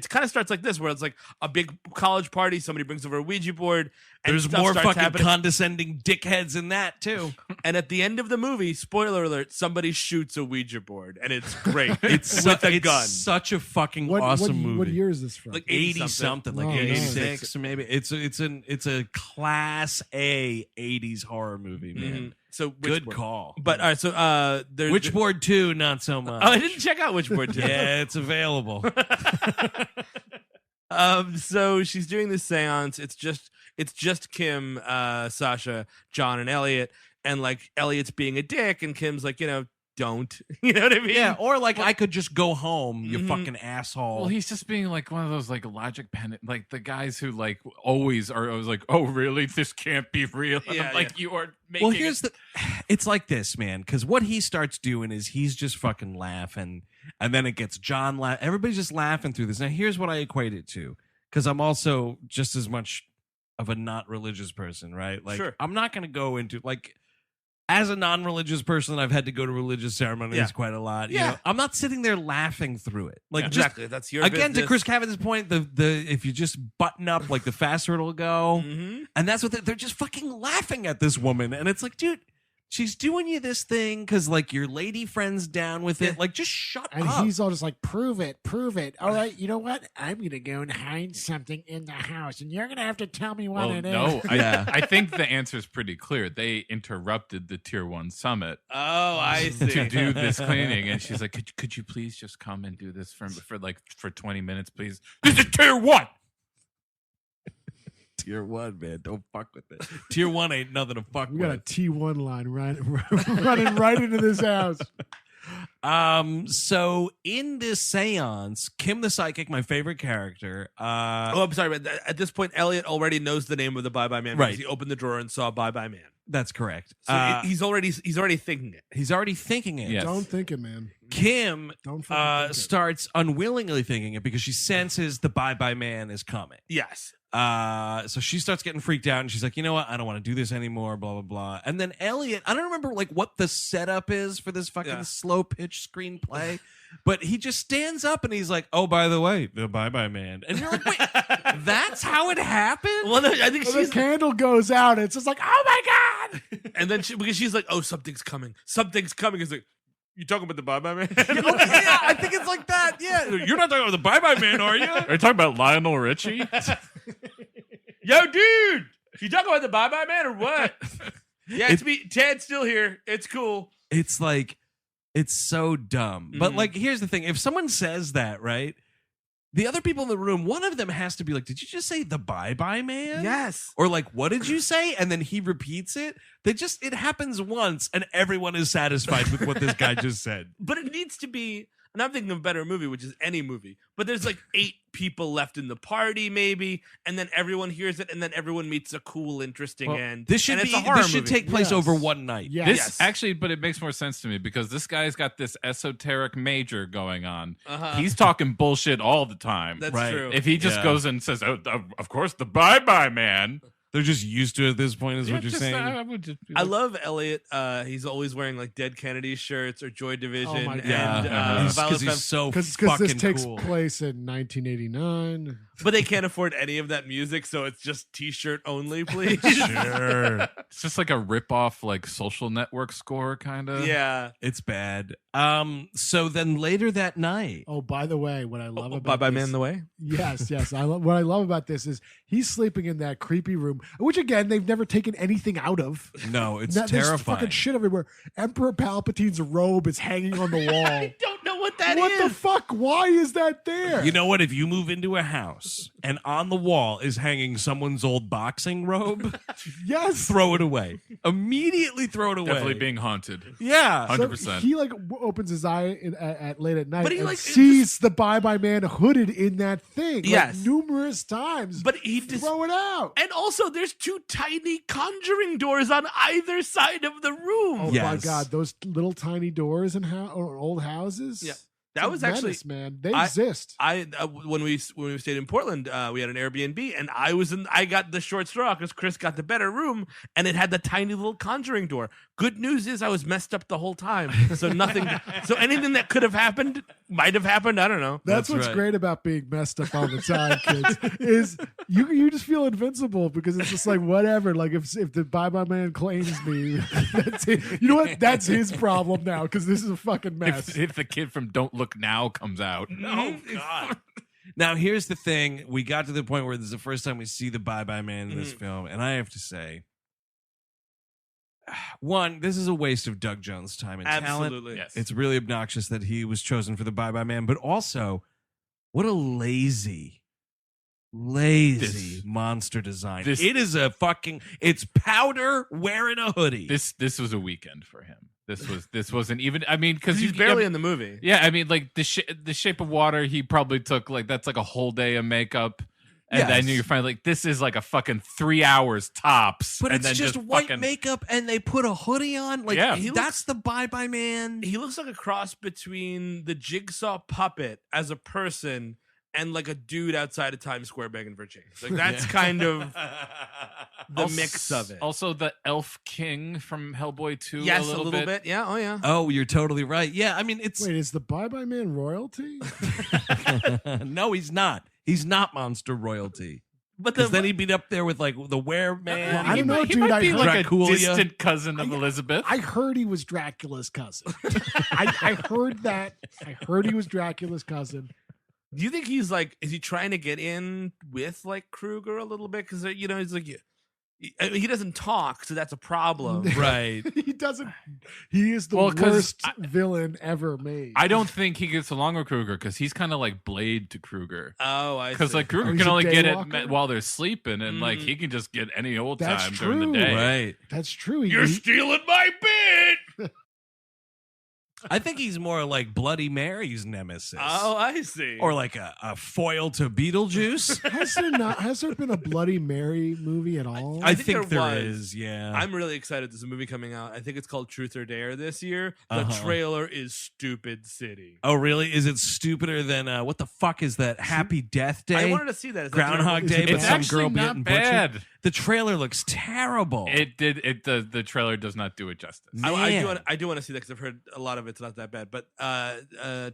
kind of starts like this, where it's like a big college party. Somebody brings over a Ouija board, And There's stuff more starts fucking happening. condescending dickheads in that too. And at the end of the movie, spoiler alert, somebody shoots a Ouija board, and it's great. It's with a it's gun. such a fucking What, awesome movie. What year is this from? Like 80 something, like Oh, nice. 86 maybe. It's a class A 80s horror movie, man. Mhm. So Good Witchboard. call. But all right, so there's Witchboard 2, not so much. Oh, I didn't check out Witchboard 2. Yeah, it's available. So she's doing this seance. It's just Kim, Sasha, John, and Elliot, and like Elliot's being a dick, and Kim's like, don't. You know what I mean? Yeah, or like I could just go home, you Mhm. fucking asshole. Well, he's just being like one of those like logic pen, like the guys who like always are always like, oh really, this can't be real. And Yeah, I'm like, you are making. Well, here's the. It's like this, man. Because what he starts doing is he's just fucking laughing, and then it gets John laugh. Everybody's just laughing through this. Now, here's what I equate it to, because I'm also just as much of a not religious person, right? Like, Sure. I'm not going to go into like. As a non-religious person, I've had to go to religious ceremonies Yeah. quite a lot. Yeah. I'm not sitting there laughing through it. Like, just exactly. That's your again, business. to Chris Cavan's point, the if you just button up, like the faster it'll go. Mhm. And that's what they're just fucking laughing at this woman. And it's like, dude, she's doing you this thing because like your lady friend's down with it. Yeah. Like, just shut And up. he's all just like, prove it. All right, you know what? I'm going to go and hide something in the house, and you're going to have to tell me what well, it is. no, Yeah. I think the answer is pretty clear. They interrupted the Tier 1 summit Oh, I see. to do this cleaning, and she's like, could you please just come and do this for 20 minutes, please? This is Tier 1. Tier 1, man. Don't fuck with it. Tier 1 ain't nothing to fuck We got a with. T1 line running right into this house. So in this seance, Kim the psychic, my favorite character, Oh, I'm sorry, but at this point, Elliot already knows the name of the Bye Bye Man because Right. he opened the drawer and saw Bye Bye Man. that's correct. So he's already thinking it. He's already thinking it. Yes. Don't think it, man. Kim Don't fucking think it. starts unwillingly thinking it because she senses the Bye Bye Man is coming. Yes. So she starts getting freaked out and she's like, you know what? I don't want to do this anymore, blah, blah, blah. And then Elliot, I don't remember like what the setup is for this fucking Yeah. slow pitch screenplay, but he just stands up and he's like, oh, by the way, the Bye Bye Man. And you're like, wait, that's how it happened? Well, no, I think Well, the she's. candle goes out. It's just like, oh my God. And then because she's like, oh, something's coming. Something's coming. It's like, you talking about the Bye Bye Man? Yeah, I think it's like that. Yeah. You're not talking about the Bye Bye Man, are you? Are you talking about Lionel Richie? Yo, dude, you talking about the Bye Bye Man or what? Yeah, it's me. Ted's still here. It's cool. It's like, it's so dumb. But Mhm. like, here's the thing. If someone says that, right? The other people in the room, one of them has to be like, did you just say the Bye Bye Man? Yes. Or like, what did you say? And then he repeats it. It happens once and everyone is satisfied with what this guy just said. But it needs to be, and I'm thinking of a better movie, which is any movie. But there's like 8 people left in the party, maybe, and then everyone hears it, and then everyone meets a cool, interesting Well, end. This should and it's a horror this should movie. take place Yes. over one night. Yes. This actually, but it makes more sense to me because this guy's got this esoteric major going on. Uh-huh. He's talking bullshit all the time. That's Right. true. If he just Yeah. goes and says, "Oh, of course, the Bye Bye Man," They're just used to it at this point, is what you're just, saying. I would just be I like, love Elliot. He's always wearing like Dead Kennedy shirts or Joy Division. Oh my and, God. Yeah, Violet because Femme. he's so Because fucking this takes cool. place in 1989. But they can't afford any of that music, so it's just T-shirt only, please. Sure. it's just like a rip-off, like Social Network score, kind of. Yeah. It's bad. So then later that night, Oh, by the way, what I love about Bye Bye this, Man the Way. Yes. What I love about this is he's sleeping in that creepy room, which again they've never taken anything out of. no, it's There's terrifying. fucking shit everywhere. Emperor Palpatine's robe is hanging on the wall. I don't know what that is. What the fuck? Why is that there? You know what? If you move into a house and on the wall is hanging someone's old boxing robe, yes. throw it away. Immediately throw it away. Definitely being haunted. Yeah. 100%. He like opens his eye at late at night But he, and like, sees the Bye Bye Man hooded in that thing. Yes. Like, numerous times. But he just. throw it out. And also, there's 2 tiny conjuring doors on either side of the room. Oh my Yes. God, those little tiny doors in old houses. Yeah. It's That a was actually menace, man. They I- exist. when we stayed in Portland, we had an Airbnb, and I got the short straw because Chris got the better room, and it had the tiny little conjuring door. Good news is I was messed up the whole time, so nothing, so anything that could have happened might have happened. I don't know. That's what's right. great about being messed up all the time, kids. Is you just feel invincible because it's just like whatever. Like if the Bye Man claims me, that's it. You know what? That's his problem now because this is a fucking mess. If the kid from Don't Look Now comes out, Oh God. Now here's the thing: we got to the point where this is the first time we see the Bye Man in this film, and I have to say, one, this is a waste of Doug Jones' time and talent. Absolutely. yes. It's really obnoxious that he was chosen for the Bye Man, but also, what a lazy monster design. It is a fucking. It's Powder wearing a hoodie. This was a weekend for him. This wasn't even. I mean, because He's barely in the movie. Yeah, I mean, like the Shape of Water, he probably took that's like a whole day of makeup, and then you're finally like, this is like a fucking 3 hours tops. But and it's then just white makeup, and they put a hoodie on. Like, Yeah. that's the Bye Man. He looks like a cross between the Jigsaw puppet as a person and like a dude outside of Times Square begging for change. Like that's kind of the mix of it. Also, the Elf King from Hellboy 2. Yes, a little bit. Yeah. Oh yeah. Oh, you're totally right. Yeah, I mean, it's Wait, is the Bye Man royalty? no, he's not. He's not monster royalty. But Because then he'd be up there with like the Wereman. Well, I don't know, He dude. might I be heard, like Dracula. a distant cousin of Elizabeth. I heard he was Dracula's cousin. I heard that. I heard he was Dracula's cousin. do you think he's like? Is he trying to get in with like Kruger a little bit? Because he's like. I mean, he doesn't talk, so that's a problem. Right. He doesn't. He is the Well, 'cause worst villain ever made. I don't think he gets along with Kruger because he's kind of like Blade to Kruger. Oh, I Because see. like Kruger he's can a only get daywalker? it while they're sleeping, and like he can just get any old That's time during the true. day. Right. That's true. You're stealing my bit. I think he's more like Bloody Mary's nemesis. Oh, I see. Or like a foil to Beetlejuice. Has there been a Bloody Mary movie at all? I think think there there was. is, yeah. I'm really excited. There's a movie coming out. I think it's called Truth or Dare this year. The Uh-huh. trailer is Stupid City. Oh, really? Is it stupider than what the fuck is that? Happy Death Day? I wanted to see that. Is that Groundhog Is Day, it but It's some actually girl not getting bad. butchered. The trailer looks terrible. The trailer does not do it justice. I do want to see that because I've heard a lot of it's not that bad. But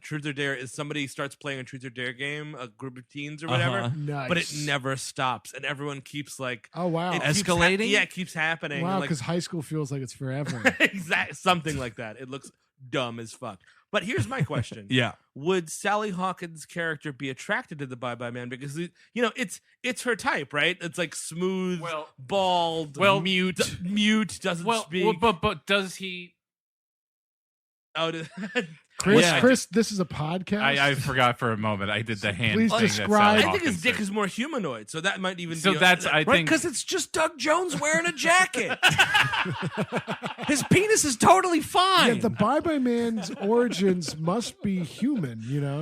Truth or Dare is somebody starts playing a Truth or Dare game, a group of teens or whatever, Uh-huh. Nice. but it never stops, and everyone keeps like Oh wow! it keeps Escalating? yeah, it keeps happening. Wow, and, like, because high school feels like it's forever. exact something like that. It looks dumb as fuck. But here's my question: Yeah. would Sally Hawkins' character be attracted to the Bye Bye Man because it's her type, right? It's like smooth, bald, mute, doesn't speak. But does he? Oh, Chris, this is a podcast. I forgot for a moment. I did the hand. Please thing that describe- Sally I think Hawkins his dick did. is more humanoid, so that might even. So be that's I Right, think because it's just Doug Jones wearing a jacket. His penis is totally fine. Yeah, the Bye Bye Man's origins must be human,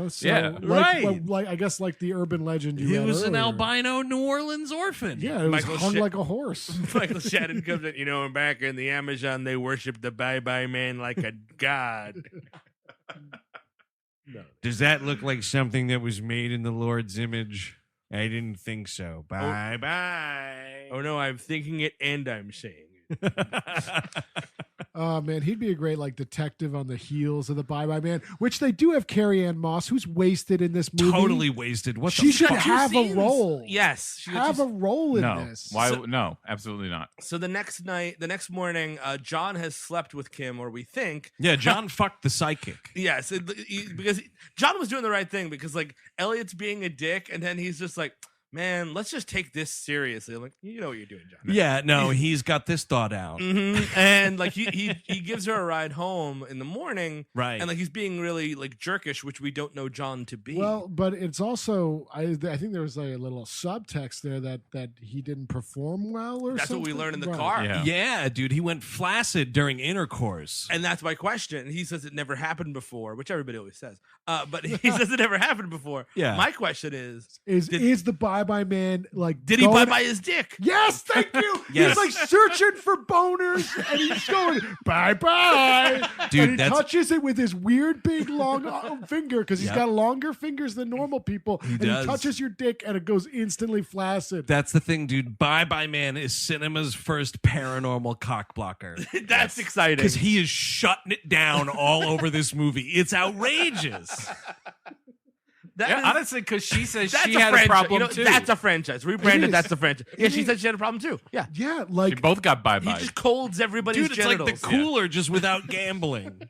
So, Yeah, right. Like I guess like the urban legend you he read was an earlier. albino New Orleans orphan. Yeah, it was Michael hung Sha- like a horse. Michael Shannon comes in. Back in the Amazon, they worship the Bye Bye Man like a god. Does that look like something that was made in the Lord's image? I didn't think so. Bye bye. Oh no, I'm thinking it and I'm saying it. Oh man, he'd be a great like detective on the heels of the Bye Bye Man, which they do have Carrie-Anne Moss, who's wasted in this movie. Totally wasted. What She the should fuck? have a role. Yes, Have a role in no. this. Why? No, absolutely not. So the next morning, John has slept with Kim, or we think. Yeah, John fucked the psychic. Yes, because John was doing the right thing because like Elliot's being a dick, and then he's just like, man, let's just take this seriously. I'm like, you know what you're doing, John. Yeah, no, he's got this thought out. And like he gives her a ride home in the morning, Right. and like he's being really like jerkish, which we don't know John to be. Well, but it's also I think there was like a little subtext there that he didn't perform well or that's something. what we learned in the Right. car. Yeah. Yeah, dude, he went flaccid during intercourse. And that's my question. He says it never happened before, which everybody always says. But he says it never happened before. Yeah. My question is, Is the Bye Bye Man like did he going- bye his dick? Yes, thank you. Yes. He's like searching for boners and he's going bye bye. Dude, and he that's- touches it with his weird big long finger because he's Yep. got longer fingers than normal people. He and does. he touches your dick and it goes instantly flaccid. That's the thing, dude. Bye Bye Man is cinema's first paranormal cock blocker. That's exciting. Because he is shutting it down all over this movie. It's outrageous. honestly, because she says That's she had a franchise. problem too. That's a franchise. Rebranded. is. That's the franchise. Yeah, It she is. said she had a problem too. Yeah. Yeah, She like both got He bye-bye. just colds everybody's Dude, it's genitals. like the cooler just without gambling.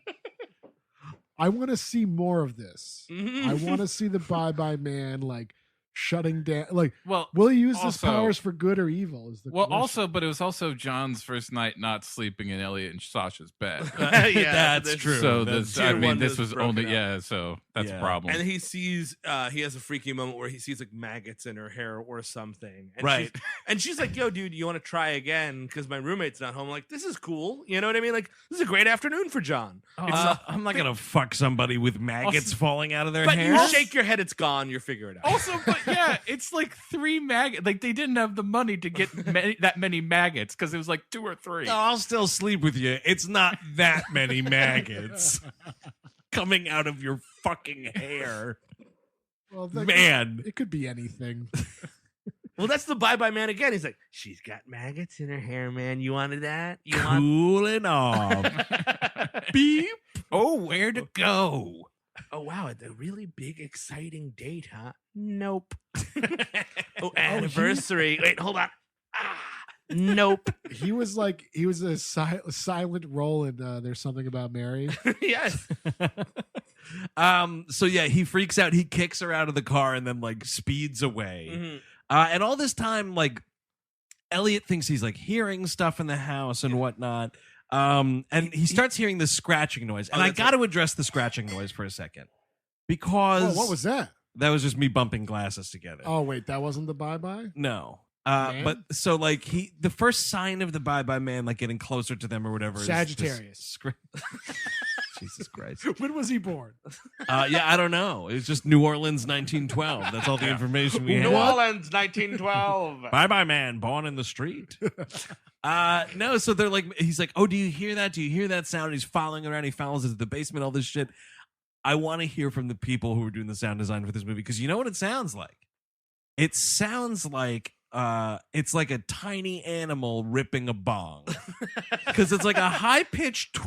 I want to see more of this. Mhm. I want to see the Bye Bye Man like shutting down. Like, Well, will he use his also- powers for good or evil? Is the well, question. also, but it was also John's first night not sleeping in Elliot and Sasha's bed. Yeah, That's true. So That's this, I tier mean, one this was was broken only up. So that's Yeah. a problem. And he sees, he has a freaky moment where he sees like maggots in her hair or something. And Right. she's like, yo, dude, you want to try again? Because my roommate's not home. I'm like, this is cool. You know what I mean? Like, this is a great afternoon for John. I'm not gonna fuck somebody with maggots falling out of their But hair. you shake your head, it's gone. You figure it out. Also, but yeah, it's like 3 maggots. Like they didn't have the money to get that many maggots because it was like 2 or 3. No, I'll still sleep with you. It's not that many maggots coming out of your fucking hair. well, Man. it could be anything. Well, that's the bye-bye man again. He's like, she's got maggots in her hair, man. You wanted that? You want? Cooling off. Beep. Oh, where to go? Oh, wow. A really big, exciting date, huh? Nope. Oh, anniversary. Wait, hold on. Nope. He was a silent role in There's Something About Mary. Yes. So yeah, he freaks out. He kicks her out of the car and then like speeds away. Mhm. And all this time, like Elliot thinks he's like hearing stuff in the house and whatnot. And he starts hearing this scratching noise. And I that's got to address the scratching noise for a second because Oh, what was that? that was just me bumping glasses together. Oh, wait, that wasn't the Bye Bye? No. Man? But so like the first sign of the Bye Bye Man like getting closer to them or whatever is this Sagittarius. Jesus Christ. When was he born? Yeah, I don't know. It's just New Orleans 1912. That's all the information we have. Orleans, 1912. Bye Bye Man, born in the street. No, so they're like, he's like, oh, do you hear that? Do you hear that sound? He's following around. He follows into the basement, all this shit. I want to hear from the people who are doing the sound design for this movie because you know what it sounds like? It sounds like it's like a tiny animal ripping a bong because it's like a high pitched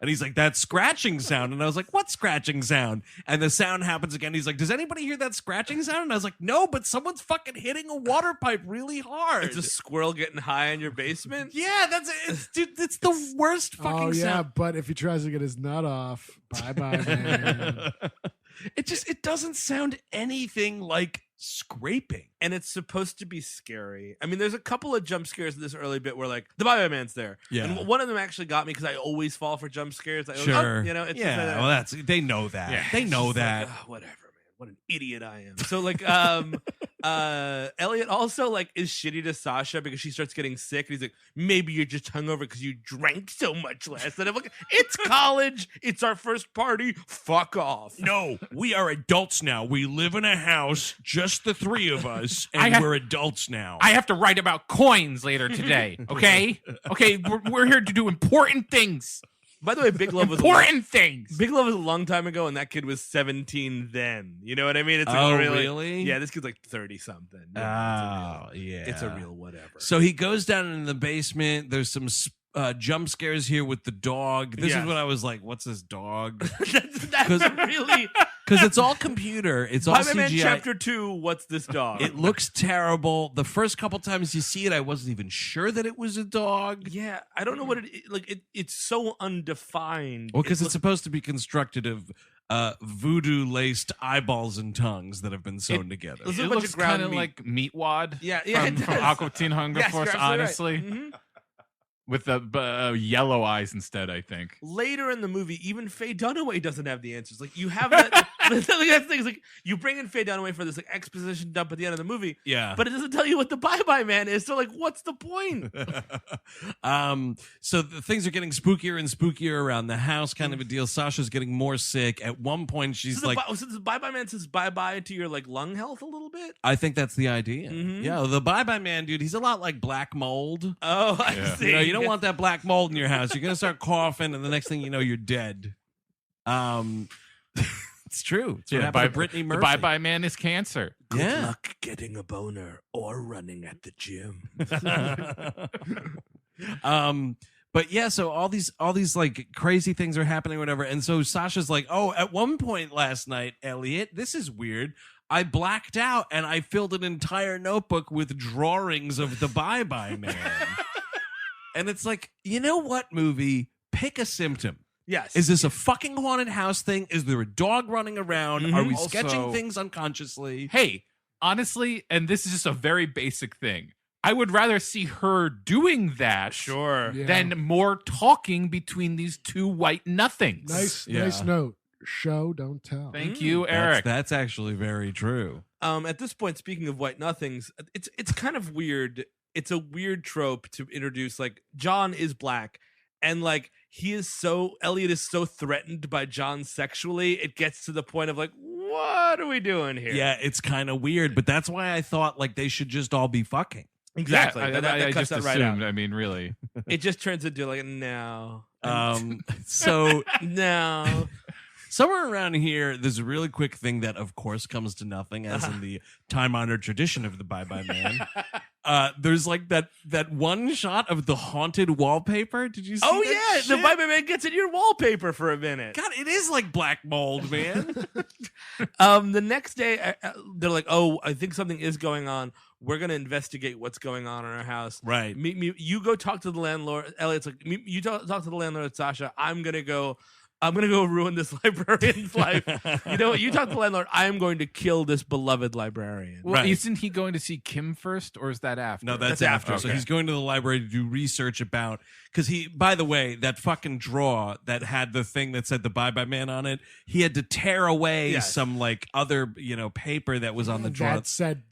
and he's like that scratching sound and I was like what scratching sound and the sound happens again. He's like does anybody hear that scratching sound and I was like no but someone's fucking hitting a water pipe really hard. It's a squirrel getting high in your basement. Yeah, it's the worst fucking Oh, yeah, sound. but if he tries to get his nut off, Bye Bye Man. It doesn't sound anything like scraping. And it's supposed to be scary. I mean, there's a couple of jump scares in this early bit where, like, the Bye-Bye Man's there. Yeah. And one of them actually got me because I always fall for jump scares. I always, Sure. you know, it's just yeah. Well, they know that. Yeah. They know just like, that. whatever, man. What an idiot I am. So, like, Elliot also, like, is shitty to Sasha because she starts getting sick. And he's like, maybe you're just hungover because you drank so much last night. I'm like, it's college. It's our first party. Fuck off. No, we are adults now. We live in a house, just the three of us, and we're adults now. I have to write about coins later today. Okay, okay, we're here to do important things. By the way, Big Love was Important things. Big Love was a long time ago, and that kid was 17 then. You know what I mean? It's like, Oh, really? really? Yeah, this kid's like 30 something. Oh, yeah. It's a real whatever. So he goes down in the basement. There's some jump scares here with the dog. This Yes. is when I was like, what's this dog? that's really Because it's all computer. It's all Bye-Bye Man CGI. Chapter 2, what's this dog? It looks terrible. The first couple times you see it, I wasn't even sure that it was a dog. Yeah, I don't know what it's so undefined. Well, because It it's supposed to be constructed of voodoo-laced eyeballs and tongues that have been sewn together. It's a It bunch looks of ground kind of meat. like Meatwad. Yeah, from, it from does. Aqua Teen Hunger Yes, Force. you're absolutely right. Honestly, Mhm. with the yellow eyes instead. I think. Later in the movie, even Faye Dunaway doesn't have the answers. Like you have that. That's the thing is like you bring in Faye Dunaway for this like exposition dump at the end of the movie, Yeah. but it doesn't tell you what the Bye-Bye Man is. So like, what's the point? So the things are getting spookier and spookier around the house, kind of a deal. Sasha's getting more sick. At one point, she's So like, the Bye-Bye Man says bye-bye to your like lung health a little bit. I think that's the idea. Mhm. Yeah, the Bye-Bye Man, dude, he's a lot like black mold. Oh, I Yeah. see. You know, you don't want that black mold in your house. You're gonna start coughing, and the next thing you know, you're dead. It's true. It's what happened to Brittany The Murphy. Bye Bye Man is cancer. Good Yeah. luck getting a boner or running at the gym. But yeah, so all these like crazy things are happening, or whatever. And so Sasha's like, "Oh, at one point last night, Elliot, this is weird. I blacked out and I filled an entire notebook with drawings of the Bye Bye Man." And it's like, you know what, movie? Pick a symptom. Yes. Is this a fucking haunted house thing? Is there a dog running around? Are we Also- sketching things unconsciously? Hey, honestly, and this is just a very basic thing, I would rather see her doing that Sure. Yeah. than more talking between these two white nothings. Nice note. Show, don't tell. Thank you, Eric. That's actually very true. At this point, speaking of white nothings, it's kind of weird. It's a weird trope to introduce. Like, John is black, and like Elliot is so threatened by John sexually, it gets to the point of like, what are we doing here? Yeah, it's kind of weird, but that's why I thought like they should just all be fucking. exactly. Yeah, that I cuts just that right out. assumed. I mean, really. It just turns into like, no, So no. somewhere around here, there's a really quick thing that, of course, comes to nothing, as in the time-honored tradition of the Bye Bye Man. There's like that one shot of the haunted wallpaper. Did you see? Oh that yeah, shit? the Bye Bye Man gets in your wallpaper for a minute. God, it is like black mold, man. The next day, they're like, "Oh, I think something is going on. We're gonna investigate what's going on in our house." Right. Meet me. You go talk to the landlord. Elliot's like, you talk to the landlord, Sasha. I'm gonna go ruin this librarian's life. You know what? You talk to the landlord. I'm going to kill this beloved librarian. Well, Right. isn't he going to see Kim first, or is that after? No, that's That's after. after. So Okay. he's going to the library to do research about, because he, by the way, that fucking drawer that had the thing that said the Bye Bye Man on it, he had to tear away Yes. some like other paper that was on the drawer. That said,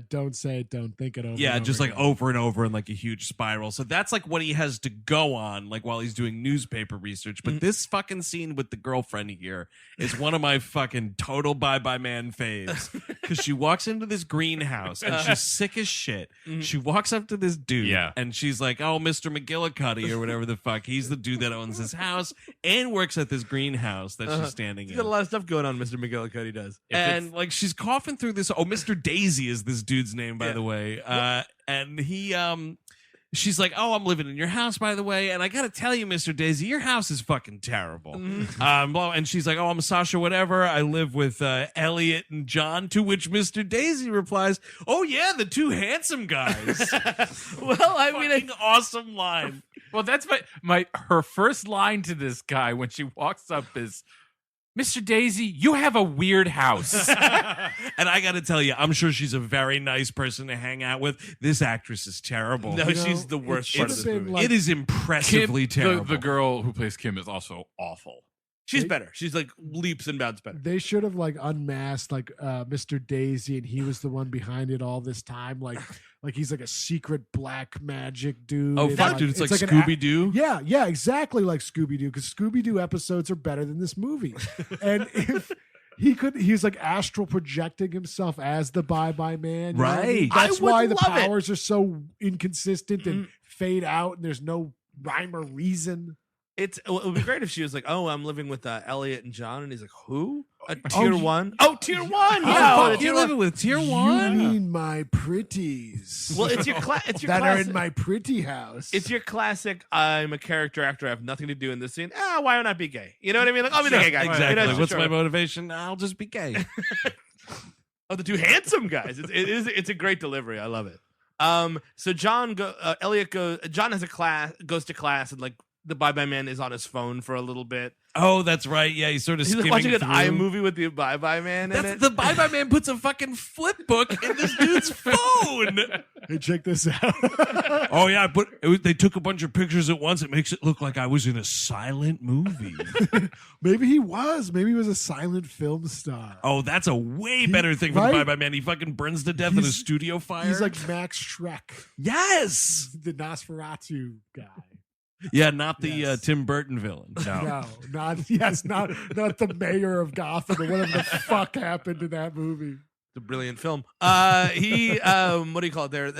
don't say it, don't think it over. Yeah, and just over like again. over and over in like a huge spiral. So that's like what he has to go on, like while he's doing newspaper research. But this fucking scene with the girlfriend here is one of my fucking total Bye Bye Man faves. Because she walks into this greenhouse and she's sick as shit. She walks up to this dude Yeah. and she's like, "Oh, Mr. McGillicuddy," or whatever the fuck. He's the dude that owns this house and works at this greenhouse that she's standing He's in. got a lot of stuff going on, Mr. McGillicuddy does. And like she's coughing through this. Oh, Mr. Daisy is this dude's name, by Yeah. the way. And he, she's like, "Oh, I'm living in your house, by the way. And I got to tell you, Mr. Daisy, your house is fucking terrible." And she's like, "Oh, I'm Sasha, whatever. I live with Elliot and John." To which Mr. Daisy replies, "Oh yeah, the two handsome guys." Well, I mean, Fucking awesome line. Well, that's her first line to this guy when she walks up is, "Mr. Daisy, you have a weird house." And I got to tell you, I'm sure she's a very nice person to hang out with. This actress is terrible. no, You know, she's the worst it part of should've this been movie. like- It is impressively terrible. The girl who plays Kim is also awful. She's better. She's like leaps and bounds better. They should have like unmasked like Mr. Daisy, and he was the one behind it all this time. Like he's like a secret black magic dude. Oh and, fuck, dude! It's like an Scooby Doo. Yeah, exactly like Scooby Doo, because Scooby Doo episodes are better than this movie. And if he's like astral projecting himself as the Bye Bye Man, you know what I mean? Right. I That's would why the love it. powers are so inconsistent and fade out, and there's no rhyme or reason. It would be great if she was like, "Oh, I'm living with Elliot and John," and he's like, "Who? A Oh, tier you- one? Oh, tier one? Oh, Yeah, fuck, the tier you're one. living with tier You one. mean my pretties? Well, it's your it's your that are classic. in my pretty house. It's your classic. I'm a character actor. I have nothing to do in this scene. Why not be gay? You know what I mean? Like, I'll be the gay guy. Exactly. You know, What's sure. my motivation? I'll just be gay. Oh, the two handsome guys. It's a great delivery. I love it. So John John has a class, goes to class, and like the Bye Bye Man is on his phone for a little bit. Oh, that's right. Yeah, he's sort of He's like skimming watching an through. iMovie with the Bye Bye Man in That's it. the Bye Bye Man puts a fucking flip book in this dude's phone. Hey, check this out. Oh yeah, they took a bunch of pictures at once. It makes it look like I was in a silent movie. Maybe he was. Maybe he was a silent film star. Oh, that's a way better thing for right? the Bye Bye Man. He fucking burns to death in a He's- studio fire. He's like Max Shrek, yes, the Nosferatu guy. yeah, not the Yes. Tim Burton villain. No, not the mayor of Gotham or whatever the fuck happened to that movie. It's a brilliant film. He what do you call it there?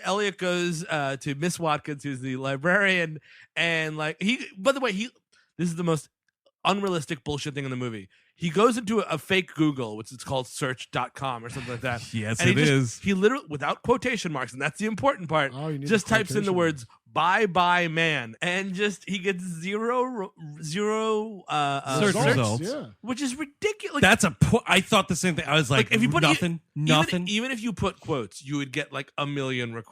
Elliot goes to Miss Watkins, who's the librarian, and like by the way, this is the most unrealistic bullshit thing in the movie. He goes into a fake Google, which is called search.com or something like that. Yes, and it is. He literally, without quotation marks, and that's the important part, Oh, you need just the types in the quotation words bye man, and he gets zero Search results. Yeah. which is ridiculous. That's I thought the same thing. I was like, if you put nothing. even if you put quotes, you would get like a million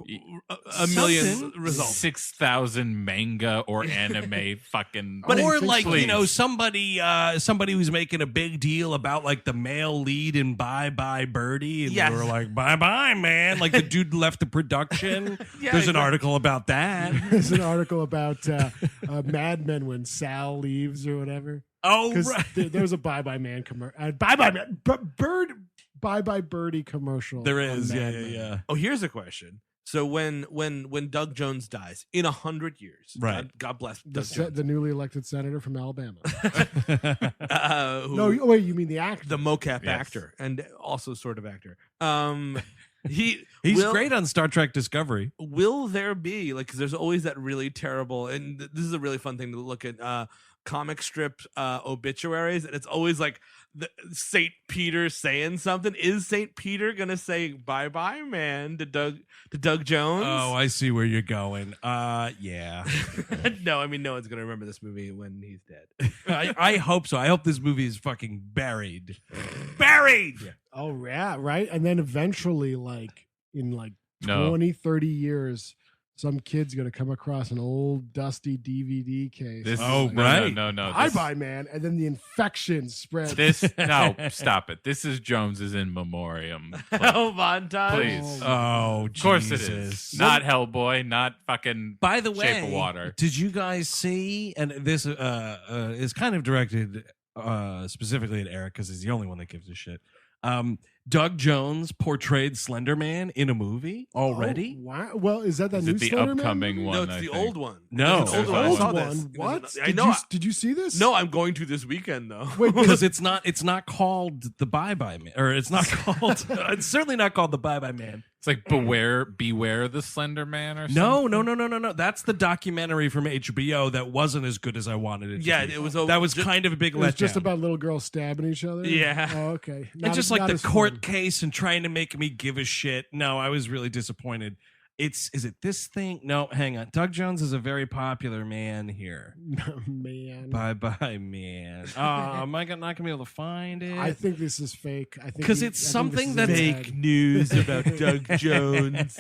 Something. results. 6,000 manga or anime fucking. But or think like so. you know somebody who's making a big deal about like the male lead in Bye Bye Birdie, and Yes. they were like bye bye man, like the dude left the production. Yeah, There's an exactly. article about that. There's an article about Mad Men when Sal leaves or whatever. Oh Because right, there was a Bye Bye Man commercial. Bye Bye Man, Bye Bye Birdie commercial. there on is. Mad Yeah, Men. yeah, Oh, here's a question. So when Doug Jones dies in 100 years, Right. God bless The, Doug Jones. the newly elected senator from Alabama. yeah. Who- No, wait, you mean the actor? the mocap Yes. actor and also sort of actor. He's will, great on Star Trek Discovery. Will there be like? 'Cause there's always that really terrible, and this is a really fun thing to look at. Comic strip obituaries, and it's always like Saint Peter saying something. Is Saint Peter gonna say bye bye man to Doug Jones? Oh, I see where you're going. Yeah. No, I mean no one's gonna remember this movie when he's dead. I hope so. I hope this movie is fucking buried. Buried. Oh, yeah, right. And then eventually, like in like No. 20, 30 years, some kid's gonna come across an old dusty DVD case. This Oh, is, no, right. No. Bye This- Bye Man, and then the infection spreads. No, stop it. This is Jones's in memoriam. Oh, montage. Please. Oh, Of course it Jesus. is. Not Hellboy, not fucking By the way, Shape of Water. did you guys see? And this is kind of directed specifically at Eric because he's the only one that gives a shit. Doug Jones portrayed Slender Man in a movie already. Oh, wow. Well, is that Is new it the Slender Man upcoming movie? one? No, it's I the think. old one. No. It's an There's old an one. I old saw one. this. What? I Did know. You, did you see this? No, I'm going to this weekend though. Wait, Because it's not called the Bye Bye Man, or it's not called. It's certainly not called the Bye Bye Man. It's like Beware the Slender Man or No, something. no. That's the documentary from HBO that wasn't as good as I wanted it to Yeah, be. it was. That was just, kind of a big it was letdown. just about little girls stabbing each other. Yeah. Oh, okay. and just like the as court fun. case and trying to make me give a shit. No, I was really disappointed. Is it this thing? No, hang on. Doug Jones is a very popular man here. Man. Bye bye, man. Am I not gonna be able to find it? I think this is fake. I think 'Cause he- it's I think something this is that's in his fake head. news about Doug Jones.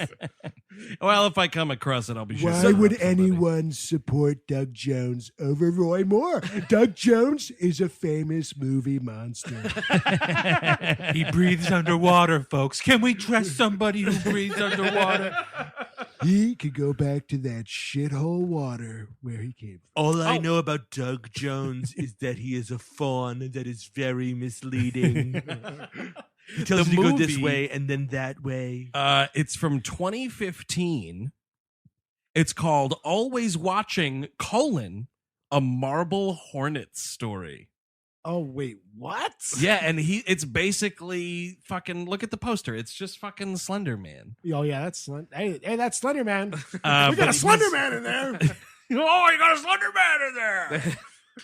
Well, if I come across it, I'll be sure. Why to would stop somebody. anyone support Doug Jones over Roy Moore? Doug Jones is a famous movie monster. He breathes underwater, folks. Can we trust somebody who breathes underwater? He could go back to that shithole water where he came from. All I know about Doug Jones is that he is a fawn that is very misleading. He tells The you to go this movie- way and then that way. It's from 2015. It's called Always Watching, a Marble Hornets story. Oh, wait, what? Yeah, and it's basically fucking, look at the poster. It's just fucking Slender Man. Oh, yeah, that's Slender. Hey, that's Slender Man. We But got a Slender he's- Man in there. Oh, you got a Slender Man in there.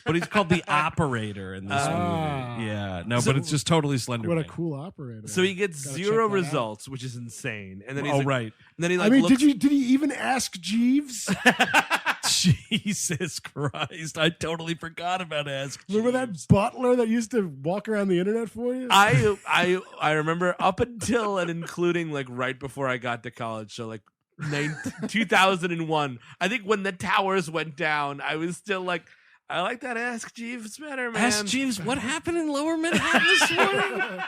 But he's called the operator in this Ah. movie. Yeah, no, So- but it's just totally Slender What a Man. cool operator. So he gets Gotta zero check that out. results, which is insane. And then he's Oh, like, right. and then he I like mean, looks, did he even ask Jeeves? Jesus Christ. I totally forgot about Ask Remember Jeeves. that butler that used to walk around the internet for you? I remember up until and including like right before I got to college, so like 2001. I think when the towers went down, I was still like, I like that Ask Jeeves better, man. Ask Jeeves, what happened in Lower Manhattan this morning?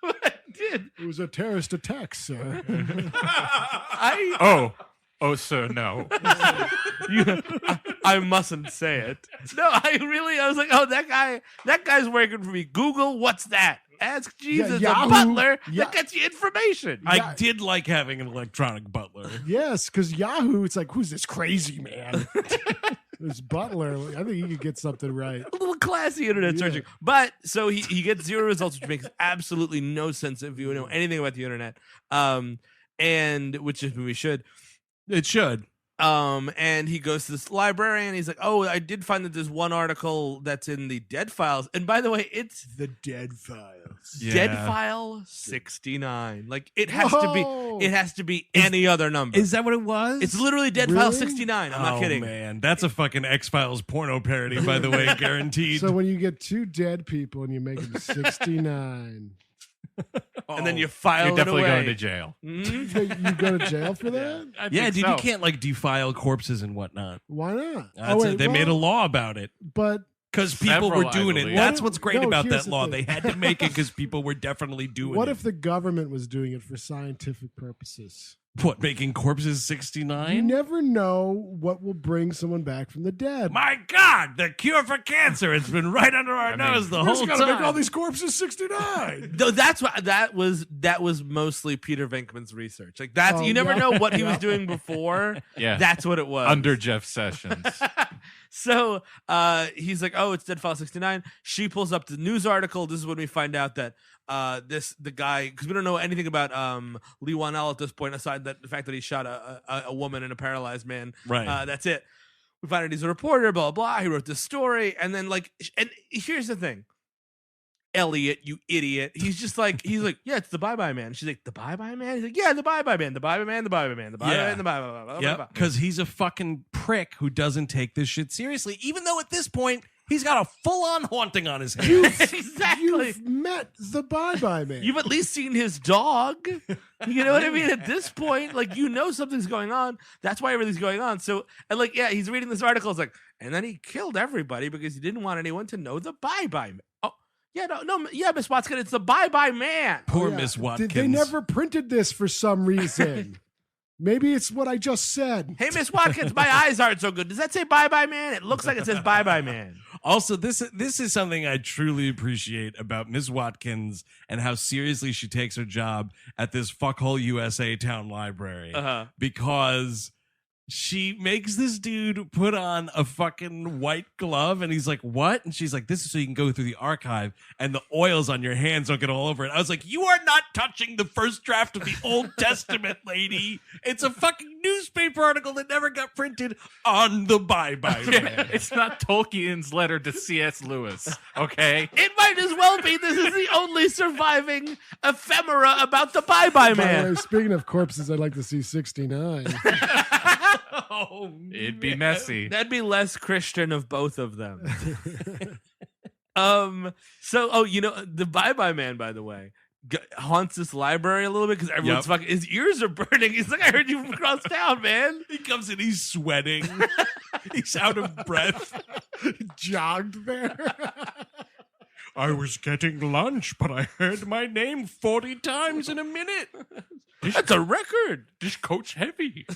I did. It was a terrorist attack, sir. Oh, sir, no. I mustn't say it. No, I was like, oh, that guy's working for me. Google, what's that? Ask Jeeves Yeah, is Yahoo. a butler Yeah. that gets you information. I did like having an electronic butler. Yes, because Yahoo, it's like, who's this crazy man? This butler, I think he could get something right. A little classy internet Yeah. searching. But so he gets zero results, which makes absolutely no sense if you know anything about the internet. And which is we should. It should. And he goes to this library and he's like, oh, I did find that there's one article that's in the Dead Files. And by the way, it's The Dead Files. Dead File 69. Like it has to be any other number. Is that what it was? It's literally Dead Really? File 69. I'm not kidding. Man, that's a fucking X-Files porno parody, by the way, guaranteed. So when you get 2 dead people and you make them 69, And then you file You're it definitely away. going to jail. Mhm. you go to jail for that? I yeah, think dude, so. you can't like defile corpses and whatnot. Why not? They made a law about it. But Because people Several, were doing I it. believe. That's what's great No, about here's that the law. thing. They had to make it because people were definitely doing what it. if the government was doing it for scientific purposes? What, making corpses You 69? never know what will bring someone back from the dead. My God, the cure for cancer. It's been right under our nose the whole gotta time. make all these corpses 69. No, that's what that was mostly Peter Venkman's research. Like that's Oh, you never yeah. know what he was Yeah. doing before. Yeah. That's what it was. Under Jeff Sessions. So he's like, oh, it's Dead File 69. She pulls up the news article. This is when we find out that the guy, because we don't know anything about Leigh Whannell at this point, aside that the fact that he shot a woman and a paralyzed man. Right. That's it. We find out he's a reporter, blah, blah, blah. He wrote this story. And then and here's the thing. Elliot, you idiot. He's like, yeah, it's the Bye-Bye Man. She's like, the Bye-Bye Man? He's like, yeah, the Bye-Bye Man, the Bye-Bye Man, the Bye-Bye Man, the Bye-Bye Man, the Bye-Bye Man. Yep, because he's a fucking prick who doesn't take this shit seriously, even though at this point, he's got a full-on haunting on his hands. Exactly. You've met the Bye-Bye Man. You've at least seen his dog. You know what I mean? At this point, something's going on. That's why everything's going on. So, and he's reading this article. It's like, and then he killed everybody because he didn't want anyone to know the Bye-Bye Man. Oh, yeah, yeah, Miss Watson, it's the Bye-Bye Man. Poor Yeah. Miss Watkins. They never printed this for some reason. Maybe it's what I just said. Hey, Miss Watkins, my eyes aren't so good. Does that say Bye-Bye Man? It looks like it says Bye-Bye Man. Also, this is something I truly appreciate about Ms. Watkins and how seriously she takes her job at this fuckhole USA town library. Uh-huh. Because she makes this dude put on a fucking white glove and he's like, what? And she's like, this is so you can go through the archive and the oils on your hands don't get all over it. I was like, you are not touching the first draft of the Old Testament, lady. It's a fucking newspaper article that never got printed on the Bye-Bye Man. It's not Tolkien's letter to C.S. Lewis, okay? It might as well be. This is the only surviving ephemera about the Bye-Bye By the Man. way, speaking of corpses, I'd like to see 69. Oh, It'd be messy. That'd be less Christian of both of them. The Bye-Bye Man, by the way, haunts this library a little bit because everyone's fucking, his ears are burning. He's like, I heard you from across town, man. He comes in, he's sweating. He's out of breath. Jogged there. I was getting lunch, but I heard my name 40 times in a minute. That's a record. This coat's heavy.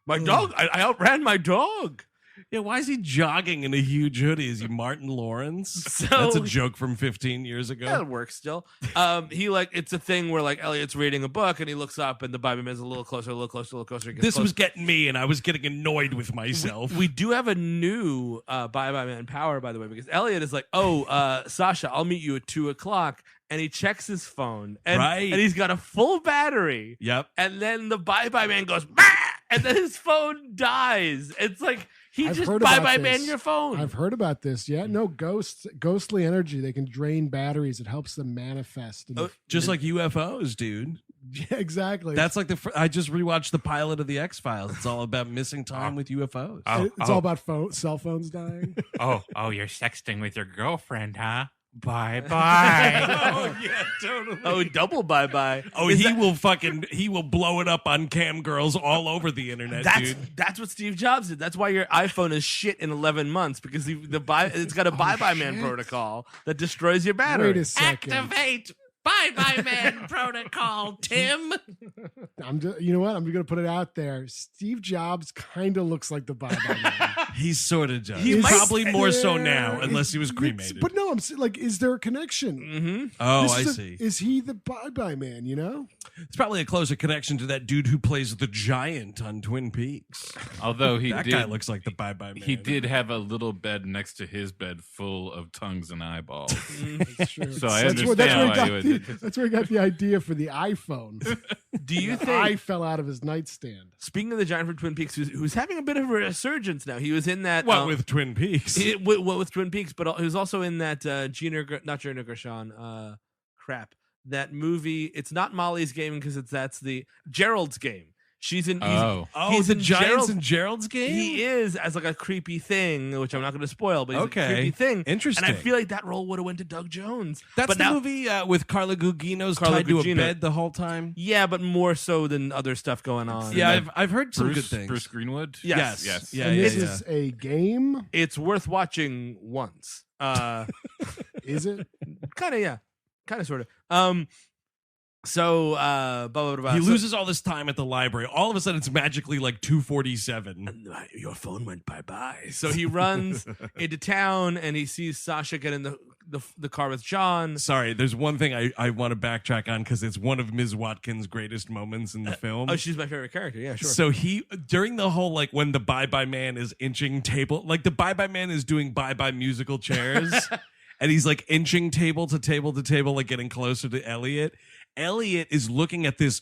My dog, I outran my dog. Yeah, why is he jogging in a huge hoodie? Is he Martin Lawrence? That's a joke from 15 years ago. Yeah, it works still. It's a thing where Elliot's reading a book and he looks up and the Bye-Bye Man's a little closer, a little closer, a little closer. This was getting me, and I was getting annoyed with myself. We do have a new Bye-Bye Man power, by the way, because Elliot is like, Sasha, I'll meet you at 2:00. And he checks his phone. And he's got a full battery. Yep. And then the Bye-Bye Man goes, bah! And then his phone dies. It's like, I've just heard about Bye-Bye this. Man your phone. I've heard about this. Yeah, no, ghostly energy. They can drain batteries. It helps them manifest. Just like UFOs, dude. Yeah, exactly. That's like I just rewatched the pilot of the X-Files. It's all about missing time with UFOs. It's all about cell phones dying. Oh, you're sexting with your girlfriend, huh? Bye-bye. Oh, yeah, totally. Oh, double Bye-Bye. Oh, he will blow it up on cam girls all over the internet, dude. That's what Steve Jobs did. That's why your iPhone is shit in 11 months because it's got a Bye-Bye Man protocol that destroys your battery. Wait a second. Activate Bye-Bye Man protocol, Tim. You know what? I'm going to put it out there. Steve Jobs kind of looks like the Bye-Bye Man. He sort of does. He might- Probably more so now, unless he was cremated. But no, I'm saying, is there a connection? Mm-hmm. Oh, This I is a- see. Is he the Bye-Bye Man, you know? It's probably a closer connection to that dude who plays the giant on Twin Peaks. Although That guy looks like the Bye-Bye Man. He did have a little bed next to his bed full of tongues and eyeballs. That's true. So I That's where understand he why got he would the- That's where he got the idea for the iPhone. Do you The think? eye fell out of his nightstand. Speaking of the giant from Twin Peaks, who's having a bit of a resurgence now. He was in that. What with Twin Peaks? With Twin Peaks, but he was also in that not Gina Gershon. Crap. That movie. It's not Molly's Game because that's the Gerald's Game. She's in. He's in the Giants Gerald's- in Gerald's Game. He is as like a creepy thing, which I'm not going to spoil, but he's Okay. a creepy thing. Interesting. And I feel like that role would have went to Doug Jones. That's but the now, movie with Carla Gugino's Carla tied to a Gugino. bed the whole time. Yeah, but more so than other stuff going on. Yeah, I've heard some good Bruce, things. Bruce Greenwood. Yes. Yes. Yeah, And yeah, this yeah. is a game. It's worth watching once. Is it? Kind of, yeah. Kind of, sort of. So, blah, blah, blah. He So- loses all this time at the library. All of a sudden, it's magically like 2:47. And your phone went bye-bye. So he runs into town and he sees Sasha get in the car with John. Sorry, there's one thing I want to backtrack on because it's one of Ms. Watkins' greatest moments in the film. Oh, she's my favorite character. Yeah, sure. So he during the whole like when the Bye Bye Man is inching table, like the Bye Bye Man is doing Bye Bye musical chairs, and he's like inching table to table to table, like getting closer to Elliot. Elliot is looking at this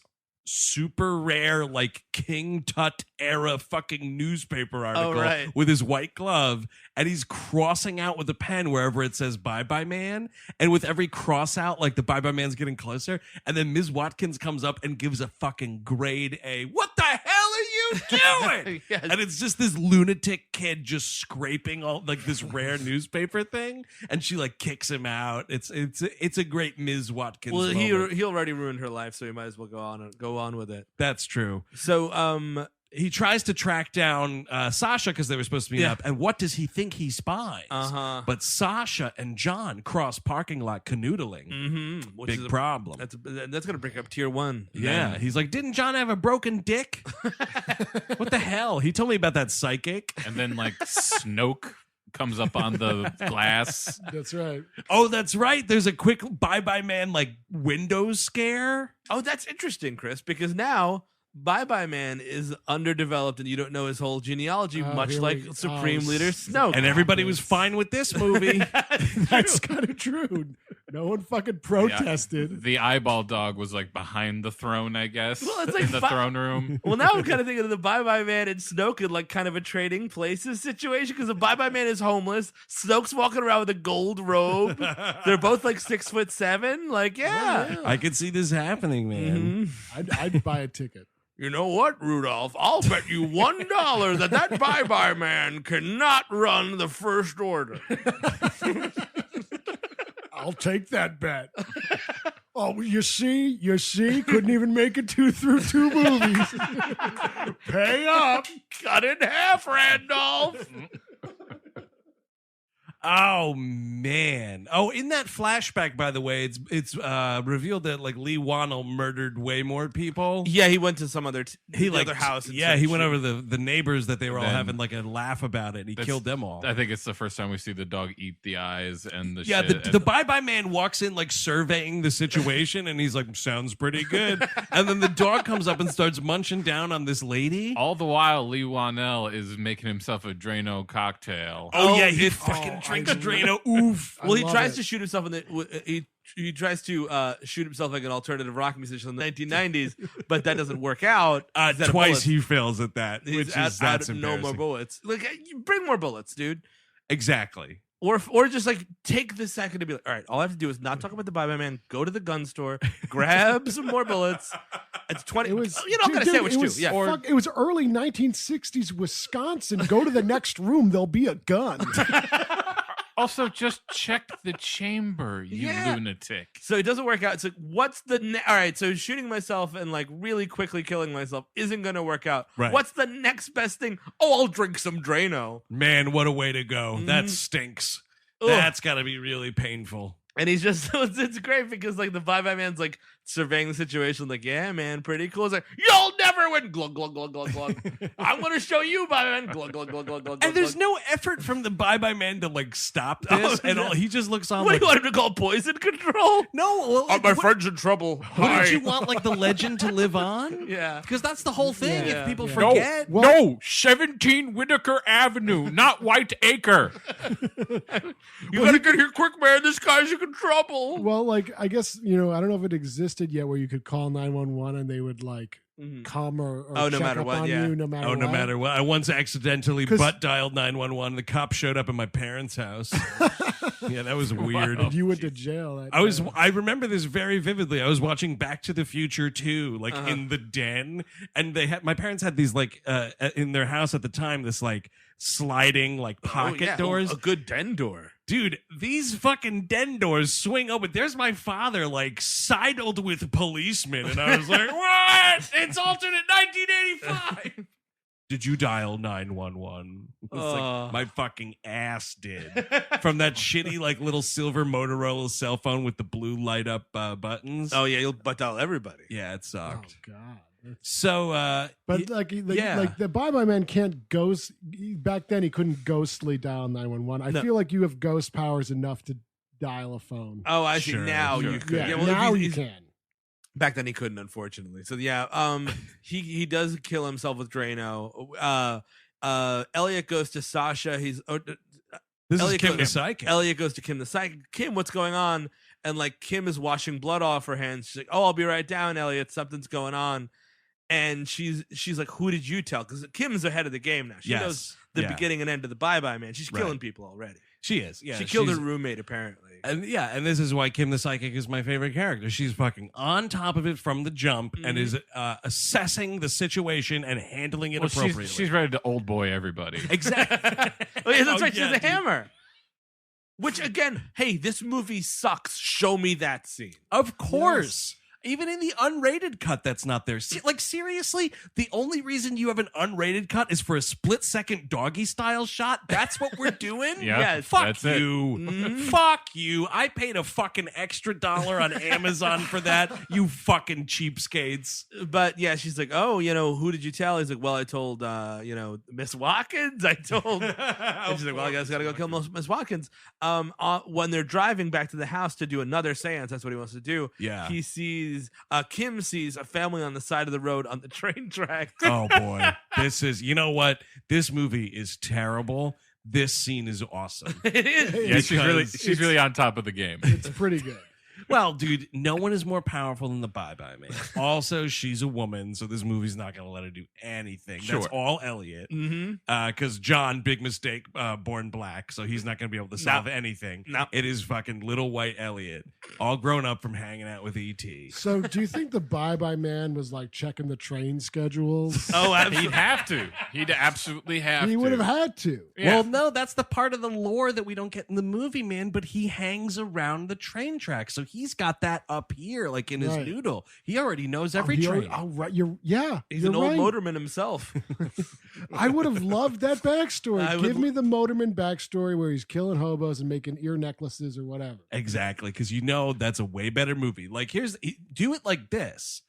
super rare like King Tut era fucking newspaper article right. with his white glove, and he's crossing out with a pen wherever it says Bye Bye Man, and with every cross out like the Bye Bye Man's getting closer, and then Ms. Watkins comes up and gives a fucking grade A. What the hell are you doing? Yes. And it's just this lunatic kid just scraping all like this rare newspaper thing, and she like kicks him out. It's a great Ms. Watkins Well, moment. he already ruined her life, so he might as well go on with it. That's true. So, He tries to track down Sasha because they were supposed to meet Yeah. up. And what does he think he spies? Uh-huh. But Sasha and John cross parking lot canoodling. which Big is problem. that's going to break up tier 1. Yeah. He's like, didn't John have a broken dick? What the hell? He told me about that psychic. And then like Snoke comes up on the glass. That's right. Oh, that's right. There's a quick Bye Bye Man like window scare. Oh, that's interesting, Chris, because now Bye Bye Man is underdeveloped and you don't know his whole genealogy, Oh, much here like we- Supreme oh, Leader Snoke. And everybody was fine with this movie. That's kind of true. No one fucking protested. The eyeball dog was like behind the throne, I guess. Well, it's like in the throne room. Well, now I'm kind of thinking of the Bye Bye Man and Snoke in like kind of a trading places situation because the Bye Bye Man is homeless. Snoke's walking around with a gold robe. They're both like 6'7". Like, yeah. I could see this happening, man. Mhm. I'd buy a ticket. You know what, Rudolph? I'll bet you $1 that Bye Bye Man cannot run the First Order. I'll take that bet. Oh, you see, couldn't even make it through two movies. Pay up. Cut in half, Randolph. Oh man! Oh, in that flashback, by the way, it's revealed that like Leigh Whannell murdered way more people. Yeah, he went to some other He the like other house. and yeah, said he went shit. over the neighbors that they were all Then- having like a laugh about it. And he That's- killed them all. I think it's the first time we see the dog eat the eyes and the Yeah, shit. the Bye Bye Man walks in like surveying the situation, and he's like, "Sounds pretty good." And then the dog comes up and starts munching down on this lady. All the while, Leigh Whannell is making himself a Drano cocktail. Oh, yeah, Oh, he it- fucking oh, drinks I- Drano. Oof. Well, he love tries it. to shoot himself in the he tries to shoot himself like an alternative rock musician in the 1990s, but that doesn't work out. He's out of Twice bullets. he fails at that, He's which out- is that's out of no more embarrassing. bullets. Like, you bring more bullets, dude. Exactly. Or just like take the second to be like, all right, all I have to do is not talk about the Bye Bye Man, go to the gun store, grab some more bullets. It's 20. It was, you know, I'm gonna dude, sandwich it too. was, Yeah. it was early 1960s Wisconsin. Go to the next room, there'll be a gun. Also, just check the chamber, you Yeah. lunatic. So it doesn't work out. It's like, what's the all right? So shooting myself and like really quickly killing myself isn't going to work out. Right. What's the next best thing? Oh, I'll drink some Drano. Man, what a way to go. That Mhm. stinks. Ugh. That's got to be really painful. And he's just it's great because like the Bye Bye Man's like surveying the situation, like, yeah, man, pretty cool. It's like, you'll never win. Glug, glug, glug, glug, glug. I'm going to show you, Bye-Bye Man. Glug, glug, glug, glug, glug. And there's glug. no effort from the Bye-Bye Man to like stop this. And all, he just looks on What like, do you want him to call poison control? no. Well, My friend's in trouble. Wouldn't you want like the legend to live on? Yeah. Because that's the whole thing. Yeah. If people Yeah. forget. No, 17 Whitaker Avenue, not White Acre. You got to get here quick, man. This guy's in trouble. Well, like I guess I don't know if it existed yet where you could call 911 and they would like come or Oh, no check matter up what, on yeah. you no matter Oh, what. no matter what. I once accidentally 'Cause- butt dialed 911. The cop showed up at my parents' house. Yeah, that was weird. And you went to jail. That day. I remember this very vividly. I was watching Back to the Future 2, like in the den, and my parents had these like in their house at the time, this like sliding like pocket doors. A good den door. Dude, these fucking den doors swing open. There's my father like sidled with policemen, and I was like, "What? It's alternate 1985." Did you dial 911? It's like my fucking ass did. From that shitty like little silver Motorola cell phone with the blue light up buttons. Oh yeah, you'll butt dial everybody. Yeah, it Oh sucked. God. So, But like the Bye-Bye Man can't ghost. Back then, he couldn't ghostly dial 911. I feel like you have ghost powers enough to dial a phone. Oh, I see. Sure, Now sure. you could. Yeah, well, now he's- you he's- can. Back then he couldn't, unfortunately. So yeah, he does kill himself with Drano. Elliot goes to Sasha. this Elliot is Kim goes- the Psychic. Elliot goes to Kim the Psychic. Kim, what's going on? And like Kim is washing blood off her hands. She's like, "Oh, I'll be right down, Elliot. Something's going on." And she's like, "Who did you tell?" Because Kim's ahead of the game now. She knows the beginning and end of the Bye-Bye Man. She's killing people already. She is. Yeah, she killed her she's- roommate apparently. And and this is why Kim the Psychic is my favorite character. She's fucking on top of it from the jump and is assessing the situation and handling it appropriately. She's ready to old boy everybody. Exactly. Oh, yeah, that's Oh, right. She has a dude. hammer. Which again, hey, this movie sucks. Show me that scene. Of course. Even in the unrated cut, that's not there. Like, seriously, the only reason you have an unrated cut is for a split-second doggy-style shot? That's what we're doing? Yeah, Yes. Fuck that's it. you. Fuck you. I paid a fucking extra $1 on Amazon for that, you fucking cheapskates. But yeah, she's like, "Oh, who did you tell?" He's like, "Well, I told, Miss Watkins. I told." And she's like, "Well, I guess I gotta go kill Miss Watkins." When they're driving back to the house to do another seance, that's what he wants to do. Yeah. Kim sees a family on the side of the road on the train track. Oh, boy. This is, you know what? This movie is terrible. This scene is awesome. It is. Yeah, she's Because really on top of the game. It's pretty good. Well, dude, no one is more powerful than the Bye-Bye Man. Also, she's a woman, so this movie's not going to let her do anything. Sure. That's all Elliot. Mm-hmm. Because John, big mistake, born black, so he's not going to be able to solve anything. No. It is fucking little white Elliot, all grown up from hanging out with E.T. So, do you think the Bye-Bye Man was like checking the train schedules? Oh, He'd have to. He'd absolutely have to. He would have had to. Yeah. Well, no, that's the part of the lore that we don't get in the movie, man, but he hangs around the train track, so he's got that up here, like in his Right. noodle. He already knows every train. Oh, right. He's he's an old right. motorman himself. I would have loved that backstory. I would- Give me the motorman backstory where he's killing hobos and making ear necklaces or whatever. Exactly, because that's a way better movie. Like, do it like this,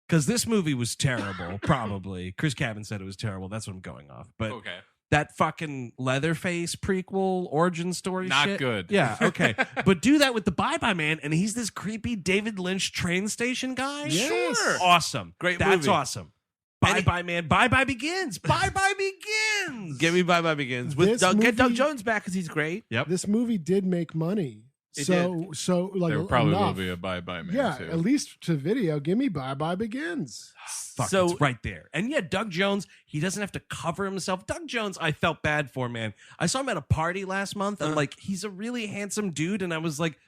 because this movie was terrible. Probably Chris Cabin said it was terrible. That's what I'm going off. But Okay. that fucking Leatherface prequel origin story, Not shit, good. Yeah, okay, but do that with the Bye-Bye Man, and he's this creepy David Lynch train station guy. Yes. Sure, awesome, Great That's movie. awesome. Bye-Bye Man, Bye-Bye Begins. Bye-Bye Begins. Give me Bye-Bye Begins. With This Doug, get Doug movie- Jones back because he's great. Yep. This movie did make money. It So like There probably enough. will be a Bye-Bye Man, Yeah, too. at least to video. Give me Bye-Bye Begins. Fuck, So- it's right there. And yeah, Doug Jones, he doesn't have to cover himself. Doug Jones, I felt bad for, man. I saw him at a party last month, and like, he's a really handsome dude, and I was like,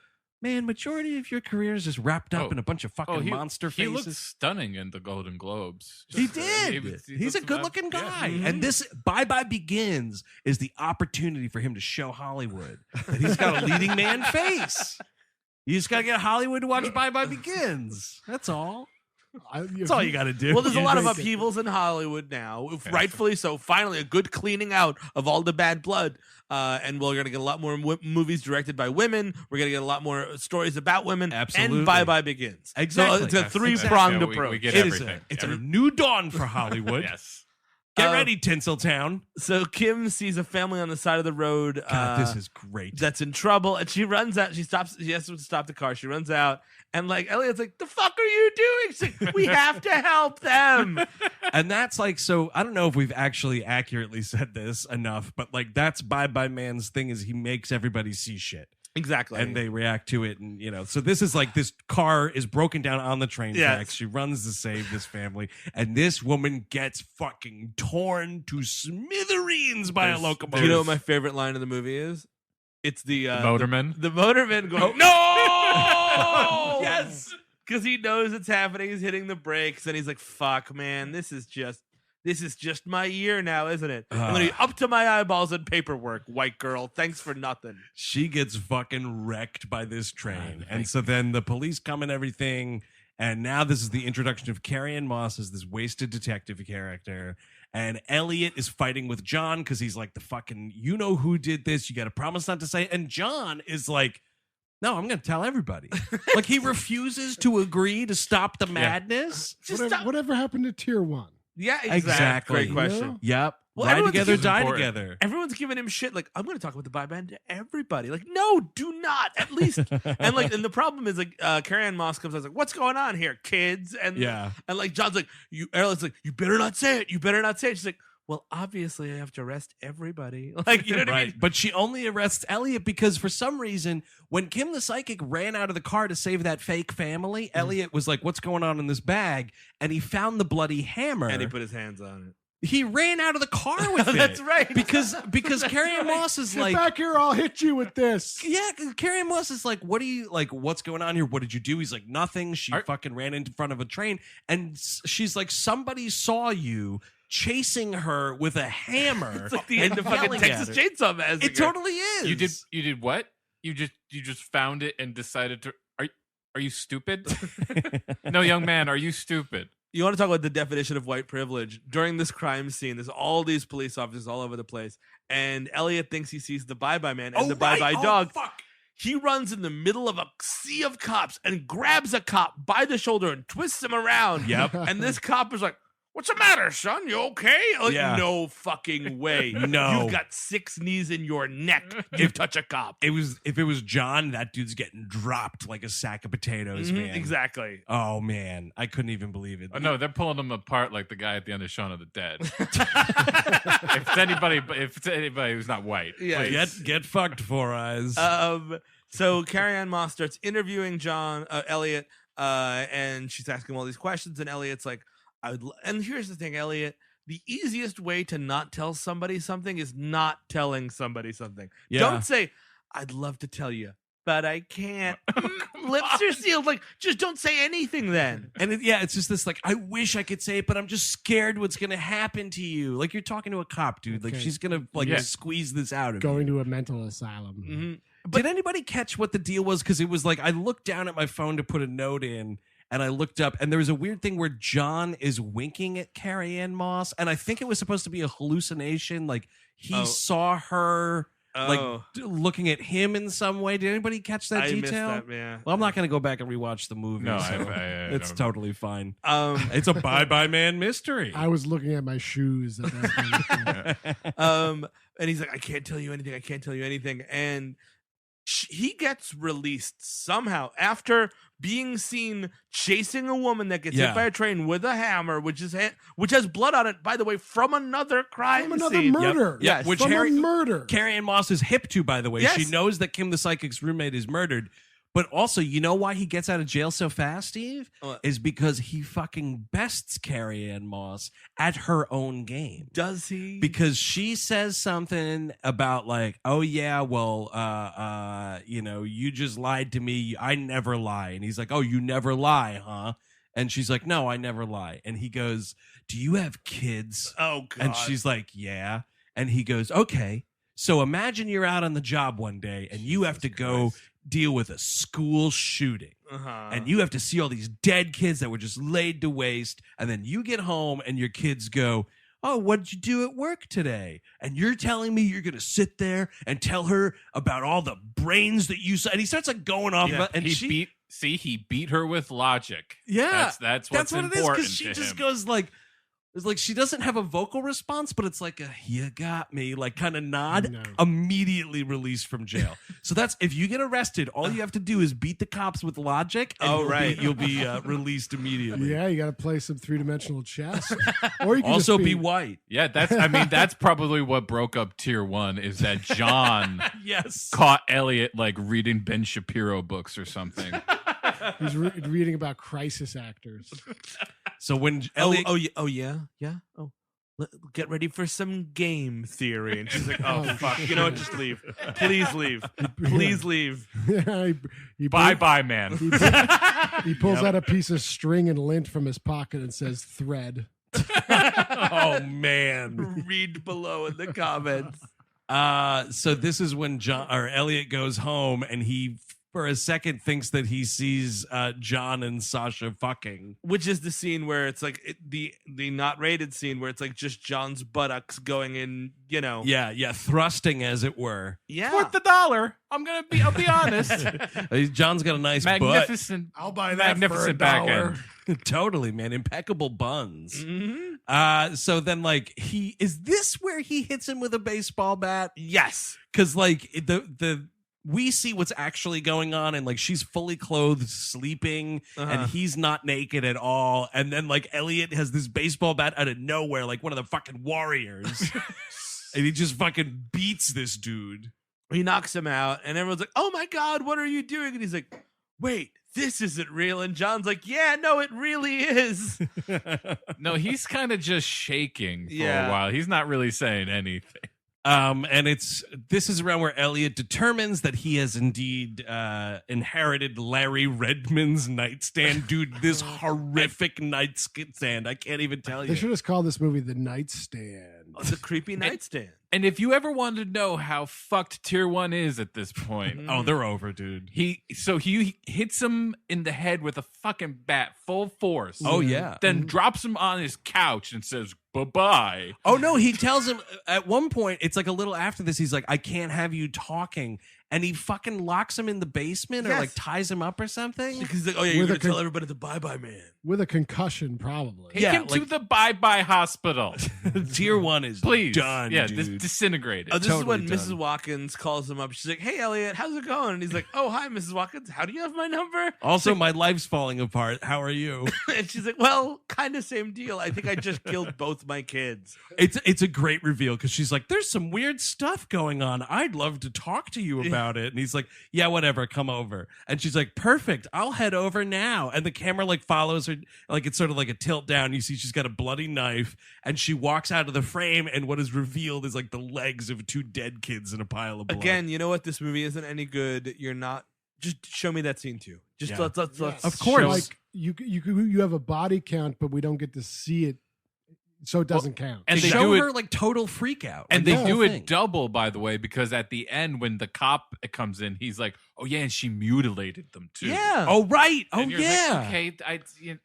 man, majority of your career is just wrapped up in a bunch of fucking monster He faces. looked stunning in the Golden Globes. He Just, did. He's a looks- good-looking yeah. guy. Mhm. And this Bye-Bye Begins is the opportunity for him to show Hollywood that he's got a leading man face. You just got to get Hollywood to watch Bye-Bye Begins. That's all. That's all you got to do. Well, there's a Yeah, lot of make it. upheavals in Hollywood now, rightfully so. Finally, a good cleaning out of all the bad blood, and we're going to get a lot more movies directed by women. We're going to get a lot more stories about women. Absolutely. And Bye Bye begins. Exactly. So it's a Yes, three-pronged exactly. approach. We get It is everything. it's a new dawn for Hollywood. Yes. Get ready, Tinseltown. So Kim sees a family on the side of the road. God, this is great. That's in trouble, and she runs out. She stops. She has to stop the car. She runs out, and like Elliot's like, "The fuck are you doing?" She's like, "We have to help them." And that's like, so I don't know if we've actually accurately said this enough, but like that's Bye Bye Man's thing is he makes everybody see shit. Exactly. And they react to it. And, so this is like this car is broken down on the train Yes. tracks. She runs to save this family. And this woman gets fucking torn to smithereens by a locomotive. Do you know what my favorite line of the movie is? It's the Motorman? The motorman going, no! Yes! Because he knows it's happening. He's hitting the brakes, and he's like, fuck, man, this is just my year now, isn't it? I'm gonna be up to my eyeballs in paperwork, white girl. Thanks for nothing. She gets fucking wrecked by this train. And so then the police come and everything. And now this is the introduction of Carrie-Anne Moss as this wasted detective character. And Elliot is fighting with John because he's like, the fucking, you know who did this. You got to promise not to say. And John is like, no, I'm going to tell everybody. Like he refuses to agree to stop the madness. Whatever happened to Tier 1? Yeah, Exactly. Great question. Yep. Well, Ride everyone's together, just die important. together. Everyone's giving him shit. Like, I'm going to talk about the Bye Bye to everybody. Like, no, do not. At least, and the problem is like, Carrie-Anne Moss comes out and is like, what's going on here, kids? And and like John's like, Erlen's like, you better not say it. You better not say it. She's like, well, obviously I have to arrest everybody. Like, you know what I mean? But she only arrests Elliot because for some reason, when Kim the Psychic ran out of the car to save that fake family, Elliot was like, what's going on in this bag? And he found the bloody hammer. And he put his hands on it. He ran out of the car with it. That's right. Because Carrie-Anne Moss is Get like, back here, I'll hit you with this. yeah, Carrie-Anne Moss is like, what do you like? What's going on here? What did you do? He's like, nothing. She fucking ran in front of a train, and she's like, somebody saw you chasing her with a hammer. It's like the end of fucking Texas Chainsaw Massacre. It totally is. You did what? You just found it and decided to. Are you stupid? No, young man, are you stupid? You want to talk about the definition of white privilege? During this crime scene, there's all these police officers all over the place, and Elliot thinks he sees the Bye Bye Man and the Bye Bye dog. Fuck. He runs in the middle of a sea of cops and grabs a cop by the shoulder and twists him around. Yep. And this cop is like, what's the matter, son? You okay? Like, no fucking way. No. You've got 6 knees in your neck. You touch a cop. If it was John, that dude's getting dropped like a sack of potatoes, man. Exactly. Oh man, I couldn't even believe it. Oh, no, they're pulling them apart like the guy at the end of Shaun of the Dead. if it's anybody who's not white, Yeah. Get fucked, Four Eyes. So Carrie-Anne Moss starts interviewing Elliot, and she's asking him all these questions, and Elliot's like, and here's the thing, Elliot. The easiest way to not tell somebody something is not telling somebody something. Yeah. Don't say, I'd love to tell you, but I can't. Lips are sealed. Like, just don't say anything then. And it's just this like, I wish I could say it, but I'm just scared what's gonna happen to you. Like you're talking to a cop, dude. Like Okay. she's gonna squeeze this out of Going you. to a mental asylum. Mm-hmm. Did anybody catch what the deal was? Because it was like I looked down at my phone to put a note in. And I looked up, and there was a weird thing where John is winking at Carrie-Anne Moss, and I think it was supposed to be a hallucination. Like he saw her looking at him in some way. Did anybody catch that I detail? missed that, yeah. Well, I'm not going to go back and rewatch the movie. No, so I it's don't. totally fine. It's It's a Bye Bye Man mystery. I was looking at my shoes at that point. and he's like, I can't tell you anything. I can't tell you anything. And he gets released somehow after being seen chasing a woman that gets hit by a train with a hammer, which has blood on it, by the way, from another crime From another scene. murder. Yep. Yes. Which From Harry- a murder. Carrie-Anne Moss is hip to, by the way. Yes. She knows that Kim the Psychic's roommate is murdered. But also, you know why he gets out of jail so fast, Steve? What? Is because he fucking bests Carrie-Anne Moss at her own game. Does he? Because she says something about like, oh yeah, well, you just lied to me. I never lie. And he's like, oh, you never lie, huh? And she's like, no, I never lie. And he goes, do you have kids? Oh, God. And she's like, yeah. And he goes, okay, So imagine you're out on the job one day and you have to go deal with a school shooting. And you have to see all these dead kids that were just laid to waste. And then you get home and your kids go, oh, what did you do at work today? And you're telling me you're going to sit there and tell her about all the brains that you saw. And he starts like going off. About, and he beat her with logic. Yeah. That's what's what important it is. Because she to just him. goes like, it's like she doesn't have a vocal response, but it's like a "you got me" like kind of nod. No. Immediately released from jail. So that's if you get arrested, all you have to do is beat the cops with logic. And you'll be released immediately. Yeah, you got to play some 3-dimensional chess, or you can Also, just be white. Yeah, that's probably what broke up Tier 1 is that John Yes. caught Elliot like reading Ben Shapiro books or something. He's reading about crisis actors. So when Elliot, Get ready for some game theory. And she's like, oh, fuck. You know what? Just leave. Please leave. Please leave. he Bye, man. He pulls out a piece of string and lint from his pocket and says thread. oh man, Read below in the comments. So this is when Elliot goes home and he for a second thinks that he sees John and Sasha fucking, which is the scene where it's like the not rated scene where it's like just John's buttocks going in, you know. Yeah, thrusting as it were. Yeah, Worth the dollar. I'll be honest. John's got a nice magnificent. I'll buy that magnificent for $1. back end. Totally, man. Impeccable buns. Mm-hmm. So then like is this where he hits him with a baseball bat? Yes. Cause like we see what's actually going on and like she's fully clothed sleeping and he's not naked at all. And then like Elliot has this baseball bat out of nowhere, like one of the fucking warriors. And he just fucking beats this dude. He knocks him out and everyone's like, oh my God, what are you doing? And he's like, wait, this isn't real. And John's like, yeah, no, it really is. No, he's kind of just shaking for Yeah. a while. He's not really saying anything. And this is around where Elliot determines that he has indeed inherited Larry Redmond's nightstand. Dude, this horrific nightstand. I can't even tell They you. should have called this movie The Nightstand. It's a creepy nightstand. And if you ever wanted to know how fucked Tier 1 is at this point, Oh, they're over, dude. he hits him in the head with a fucking bat full force. Oh, yeah. Then drops him on his couch and says bye-bye. Oh, no, he tells him at one point, it's like a little after this, he's like, I can't have you talking. And he fucking locks him in the basement or Yes. like ties him up or something. Because he's like, oh yeah, you're With going a to tell everybody the bye-bye man. With a concussion, probably. Take Yeah, him to like- the bye-bye hospital. Tier 1 is Please. done, Yeah, dude. disintegrated. Oh, this Totally is when done. Mrs. Watkins calls him up. She's like, hey, Elliot, how's it going? And he's like, oh, hi, Mrs. Watkins. How do you have my number? Also, my life's falling apart. How are you? And she's like, well, kind of same deal. I think I just killed both my kids. It's a great reveal because she's like, there's some weird stuff going on. I'd love to talk to you about it. And he's like, yeah, whatever, come over. And she's like, perfect, I'll head over now. And the camera like follows her, like it's sort of like a tilt down. You see she's got a bloody knife and she walks out of the frame and what is revealed is like the legs of 2 dead kids in a pile of blood. Again, you know what? This movie isn't any good. You're not. Just show me that scene too. Just Yeah. let's. Of course. Like you have a body count, but we don't get to see it, so it doesn't count. and they they show do it her like total freak out. And Like, they the do whole it thing. double, by the way, because at the end, when the cop comes in, he's like, "Oh yeah, and she mutilated them too." Yeah. Oh, right. Oh, And you're yeah. like, okay,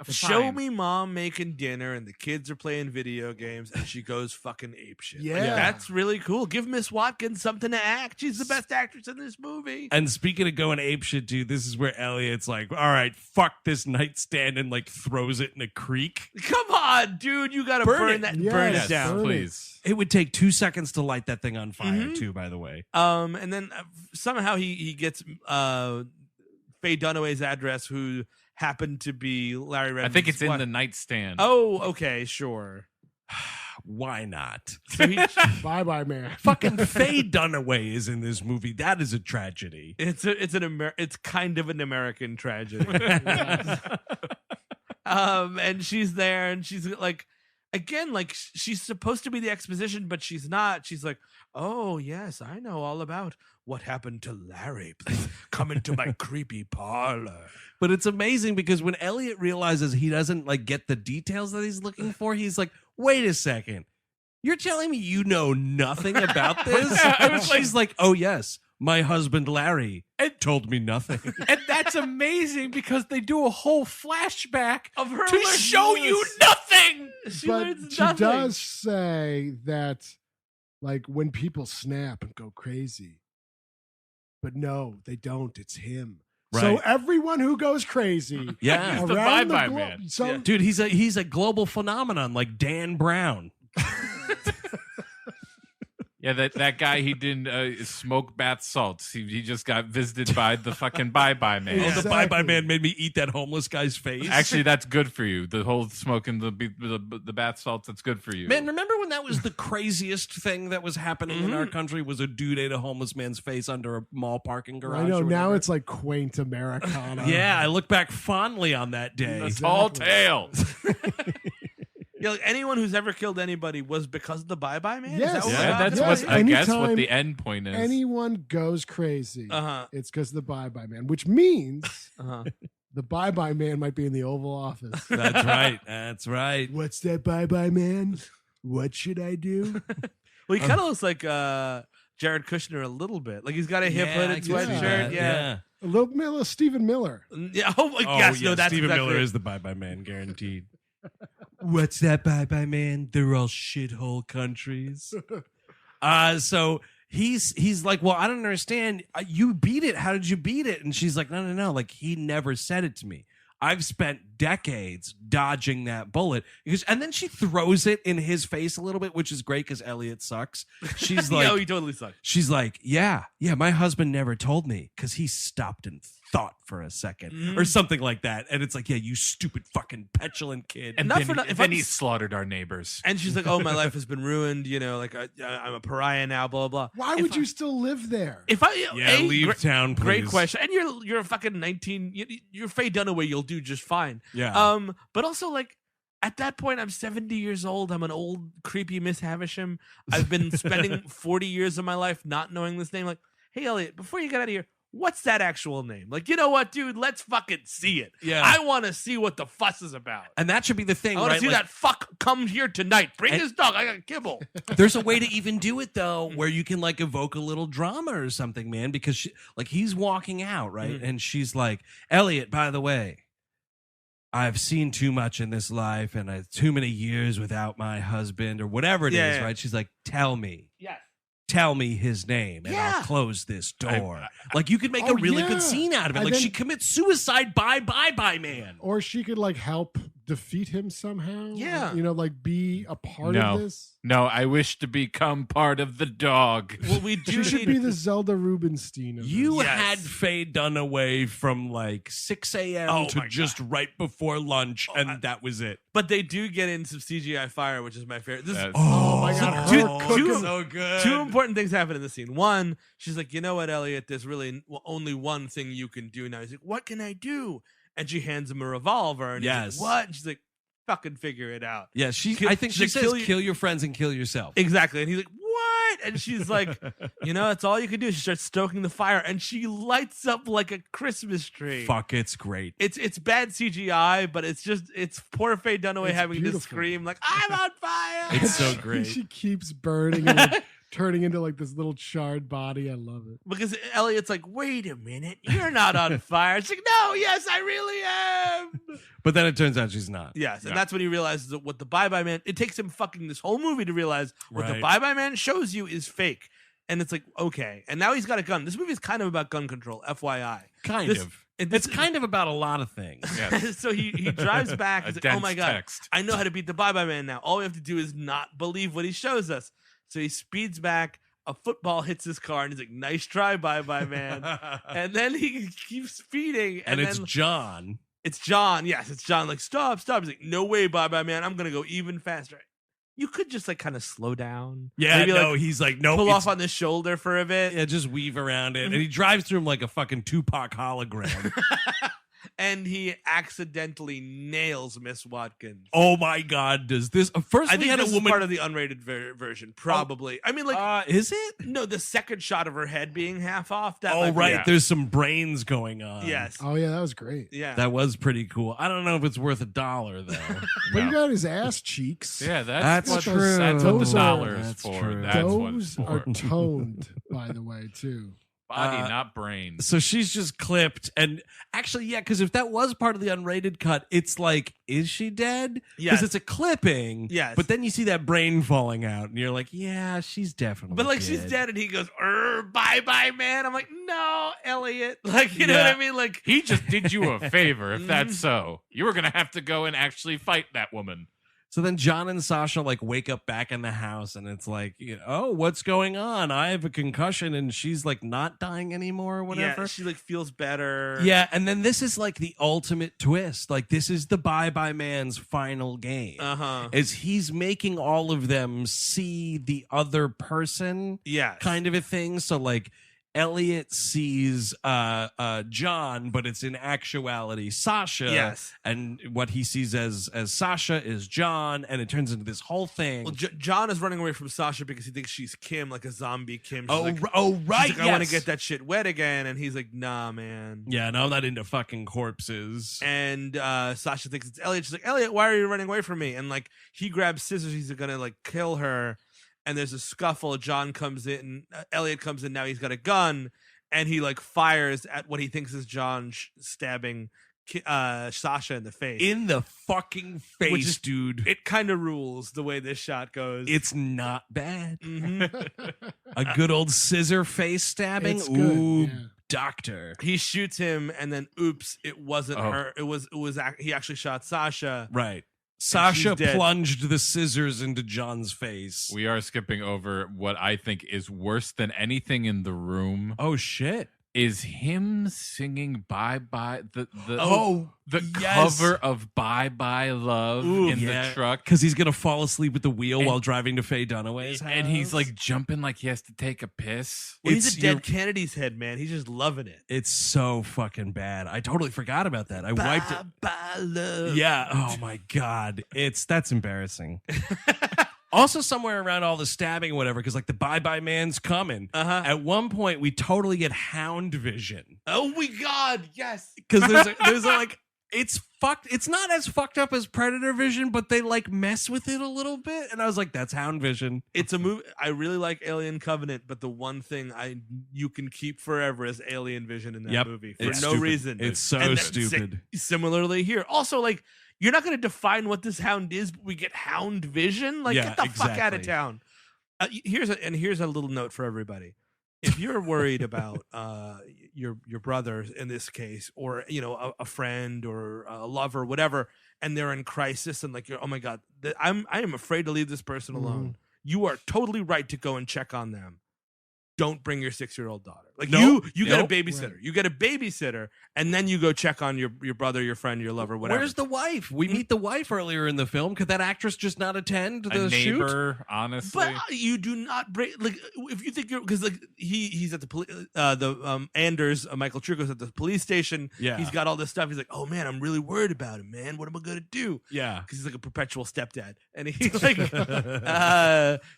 Show fine. me mom making dinner and the kids are playing video games and she goes fucking apeshit. Yeah. Like, that's really cool. Give Miss Watkins something to act. She's the best actress in this movie. And speaking of going apeshit, dude, this is where Elliot's like, all right, fuck this nightstand and like throws it in a creek. Come on, dude. You got to Burn burn it. that. Yes. Burn Yes, it down. Burn it. please. It would take 2 seconds to light that thing on fire, Mhm. too, by the way. And then somehow he gets Faye Dunaway's address, who happened to be Larry Redmond's I think it's in wife. the nightstand. Oh, okay, sure. Why not? So he, Bye, man. Fucking Faye Dunaway is in this movie. That is a tragedy. it's kind of an American tragedy. And she's there, and she's like, again, like she's supposed to be the exposition, but she's not. She's like, oh yes, I know all about what happened to Larry. Please come into my creepy parlor. But it's amazing because when Elliot realizes he doesn't like get the details that he's looking for, he's like, wait a second. You're telling me you know nothing about this? I was She's like, oh, yes, my husband Larry told me nothing. And that's amazing because they do a whole flashback Of her to learning show this. you nothing. She But learns she nothing. does say that, like, when people snap and go crazy. But no, they don't. It's him. So Right. everyone who goes crazy, Yeah. He's the around bye-bye globe- man. So Yeah. Dude, he's a global phenomenon like Dan Brown. Yeah, that guy, he didn't smoke bath salts. He just got visited by the fucking bye-bye man. Oh, the Exactly. bye-bye man made me eat that homeless guy's face. Actually, that's good for you. The whole smoking the bath salts, that's good for you. Man, remember when that was the craziest thing that was happening in our country was a dude ate a homeless man's face under a mall parking garage? I know or now whatever? it's like quaint Americana. Yeah, I look back fondly on that day. A tall Exactly. tale. Yeah, like anyone who's ever killed anybody was because of the bye-bye man? Yes. Is that what Yeah, we're that's talking what about? I guess what Anytime the end point is. Anyone goes crazy, Uh-huh. it's because the bye-bye man, which means Uh-huh. the bye-bye man might be in the Oval Office. That's right. That's right. What's that bye-bye man? What should I do? Well, he kind of looks like Jared Kushner a little bit. Like he's got a hip-hooded I can see sweatshirt. that. Yeah. A little Stephen Miller. Yeah. Oh, yes. No, that's Stephen exactly Miller it. is the bye-bye man, guaranteed. What's that bye-bye man? They're all shithole countries. So he's like, well, I don't understand. You beat it. How did you beat it? And she's like, no. Like, he never said it to me. I've spent decades dodging that bullet. And then she throws it in his face a little bit, which is great because Elliot sucks. She's like, No, he totally sucks. she's like, yeah, my husband never told me because he stopped and thought for a second or something like that. And it's like, yeah, you stupid fucking petulant kid. And Not then, for not- if then I'm he s- slaughtered our neighbors. And she's like, "Oh, my life has been ruined. You know, like I'm a pariah now. Blah blah." Why If would I- you still live there? If I yeah, leave great, town, please. great question. And you're a fucking 19. You're Faye Dunaway. You'll do just fine. Yeah. But also like. At that point, I'm 70 years old. I'm an old, creepy Miss Havisham. I've been spending 40 years of my life not knowing this name. Like, hey, Elliot, before you get out of here, what's that actual name? Like, you know what, dude? Let's fucking see it. Yeah. I want to see what the fuss is about. And that should be the thing, I want right? to see Like, that fuck come here tonight. Bring And- his dog. I got kibble. there's a way to even do it though, where you can like evoke a little drama or something, man. Because she, like he's walking out, right, and she's like, "Elliot, by the way, I've seen too much in this life, and too many years without my husband, or whatever it is." Yeah. Right? She's like, "Tell me." Yes. Tell me his name and Yeah. I'll close this door. Like you could make a Oh, really yeah. good scene out of it. And Like then- she commits suicide by man. Or she could like help defeat him somehow. Yeah. You know, like be a part No. of this. No, I wish to become part of the dog. Well, we do She should need be the Zelda Rubinstein of You this. Yes. had Faye Dunaway from like 6 a.m. Oh to my just right before lunch, and I- that was it. But they do get in some CGI fire, which is my favorite. This is That's- Oh my God, Two- her cooking. two- so good. two important things happen in the scene. One, she's like, you know what, Elliot? There's really only one thing you can do now. He's like, what can I do? And she hands him a revolver. And Yes. he's like, what? And she's like, fucking figure it out. Yeah, Kill- I think she she's like, says, "Kill your friends and kill yourself." Exactly. And he's like, what? And she's like, you know, that's all you can do. She starts stoking the fire, and she lights up like a Christmas tree. Fuck, it's great. It's bad CGI, but it's poor Faye Dunaway It's having beautiful. to scream like, I'm on fire. It's so great. She keeps burning and like, turning into like this little charred body. I love it. Because Elliot's like, wait a minute, you're not on fire. She's like, no, yes, I really am. But then it turns out she's not. Yes, and Yeah. that's when he realizes that what the bye-bye man, it takes him fucking this whole movie to realize what the Right. bye-bye man shows you is fake. And it's like, okay. And now he's got a gun. This movie is kind of about gun control, FYI. Kind This- of. and It's this- kind of about a lot of things. Yes. So he drives back. A He's like, oh dense my God, text. I know how to beat the bye-bye man now. All we have to do is not believe what he shows us. So he speeds back. A football hits his car, and he's like, nice try, bye-bye man. And then he keeps speeding. And it's then John. it's John. Yes, it's John. Like, stop. He's like, no way, bye-bye man. I'm going to go even faster. You could just like kind of slow down. Yeah, Maybe, no, like, he's like, no, pull it's- off on the shoulder for a bit. yeah, just weave around it. And he drives through him like a fucking Tupac hologram. and he accidentally nails Miss Watkins. Oh my God! Does this first? I we think had this a is woman. part of the unrated version, probably. I mean, like, Is it? no, the second shot of her head being half off. That Oh might be- right, yeah. there's some brains going on. Yes. Oh yeah, that was great. Yeah. That was pretty cool. I don't know if it's worth $1 though. But No. you got his ass cheeks. Yeah, That's what true. That's what Those the are- dollar is That's for. true. That's what it's Those are for. toned, by the way, too. Body, not brain. So she's just clipped, and actually, yeah, because if that was part of the unrated cut, it's like, is she dead? Because Yes. it's a clipping. Yes. But then you see that brain falling out, and you're like, yeah, she's definitely. But like she's dead, and he goes, "Bye, bye, man." I'm like, "No, Elliot." Like, you know what I mean? Like, He just did you a favor. If Mhm. that's so, you were gonna have to go and actually fight that woman. So then John and Sasha like wake up back in the house, and it's like, oh, what's going on? I have a concussion, and she's like not dying anymore or whatever. yeah, she like feels better. Yeah, and then this is like the ultimate twist. Like this is the Bye Bye Man's final game. Is he's making all of them see the other person, Yes. kind of a thing. So like Elliot sees John, but it's in actuality Sasha. Yes. And what he sees as Sasha is John, and it turns into this whole thing. Well, John is running away from Sasha because he thinks she's Kim, like a zombie Kim. She's oh, like, right. she's like, I want to get that shit wet again, and he's like, "Nah, man." Yeah, no, I'm not into fucking corpses. And Sasha thinks it's Elliot. She's like, "Elliot, why are you running away from me?" And like he grabs scissors. He's gonna like kill her. And there's a scuffle. John comes in. Elliot comes in. Now he's got a gun, and he like fires at what he thinks is John stabbing Sasha in the face. In the fucking face, Which is- dude. It kind of rules the way this shot goes. It's not bad. Mhm. A good old scissor face stabbing. It's good, Ooh, yeah. doctor. He shoots him, and then oops, it wasn't Oh. her. It was. He actually shot Sasha. Right. Sasha she's dead. plunged the scissors into John's face. We are skipping over what I think is worse than anything in the room. Oh shit. Is him singing "Bye Bye" the yes. cover of "Bye Bye Love" Ooh, in yeah. the truck, Because he's gonna fall asleep at the wheel And- while driving to Faye Dunaway's house. and he's like jumping like he has to take a piss. Well, he's It's a dead your- Kennedy's head, man. He's just loving it. it's so fucking bad. I totally forgot about that. I wiped it. Bye, love. Yeah. Oh my god. That's embarrassing. Also, somewhere around all the stabbing, or whatever, because like the Bye Bye Man's coming. Uh-huh. At one point, we totally get hound vision Oh my God! Yes. because there's a like it's fucked. It's not as fucked up as Predator vision, but they like mess with it a little bit, and I was like, that's hound vision. It's a movie. I really like Alien Covenant, but the one thing you can keep forever is Alien Vision in that Yep. movie for It's no stupid. reason. It's so And that's stupid. Similarly here, also like you're not going to define what this hound is, but we get hound vision. Like Yeah, get the fuck out of exactly. town. Here's a little note for everybody. If you're worried about your brother in this case, or a friend or a lover, whatever, and they're in crisis, and like you're, oh my God, I am afraid to leave this person alone. You are totally right to go and check on them. Don't bring your 6-year-old daughter. Like Nope. you get a Nope. babysitter. Right. You get a babysitter, and then you go check on your brother, your friend, your lover, whatever. Where's the wife? We meet the wife earlier in the film. Could that actress just not attend the A shoot? neighbor, honestly. But you do not break, like, if you think you're, because like he's at the police, Anders, Michael Trucco's at the police station. Yeah. He's got all this stuff. He's like, oh man, I'm really worried about him, man. What am I gonna do? Yeah. Because he's like a perpetual stepdad, and he's like,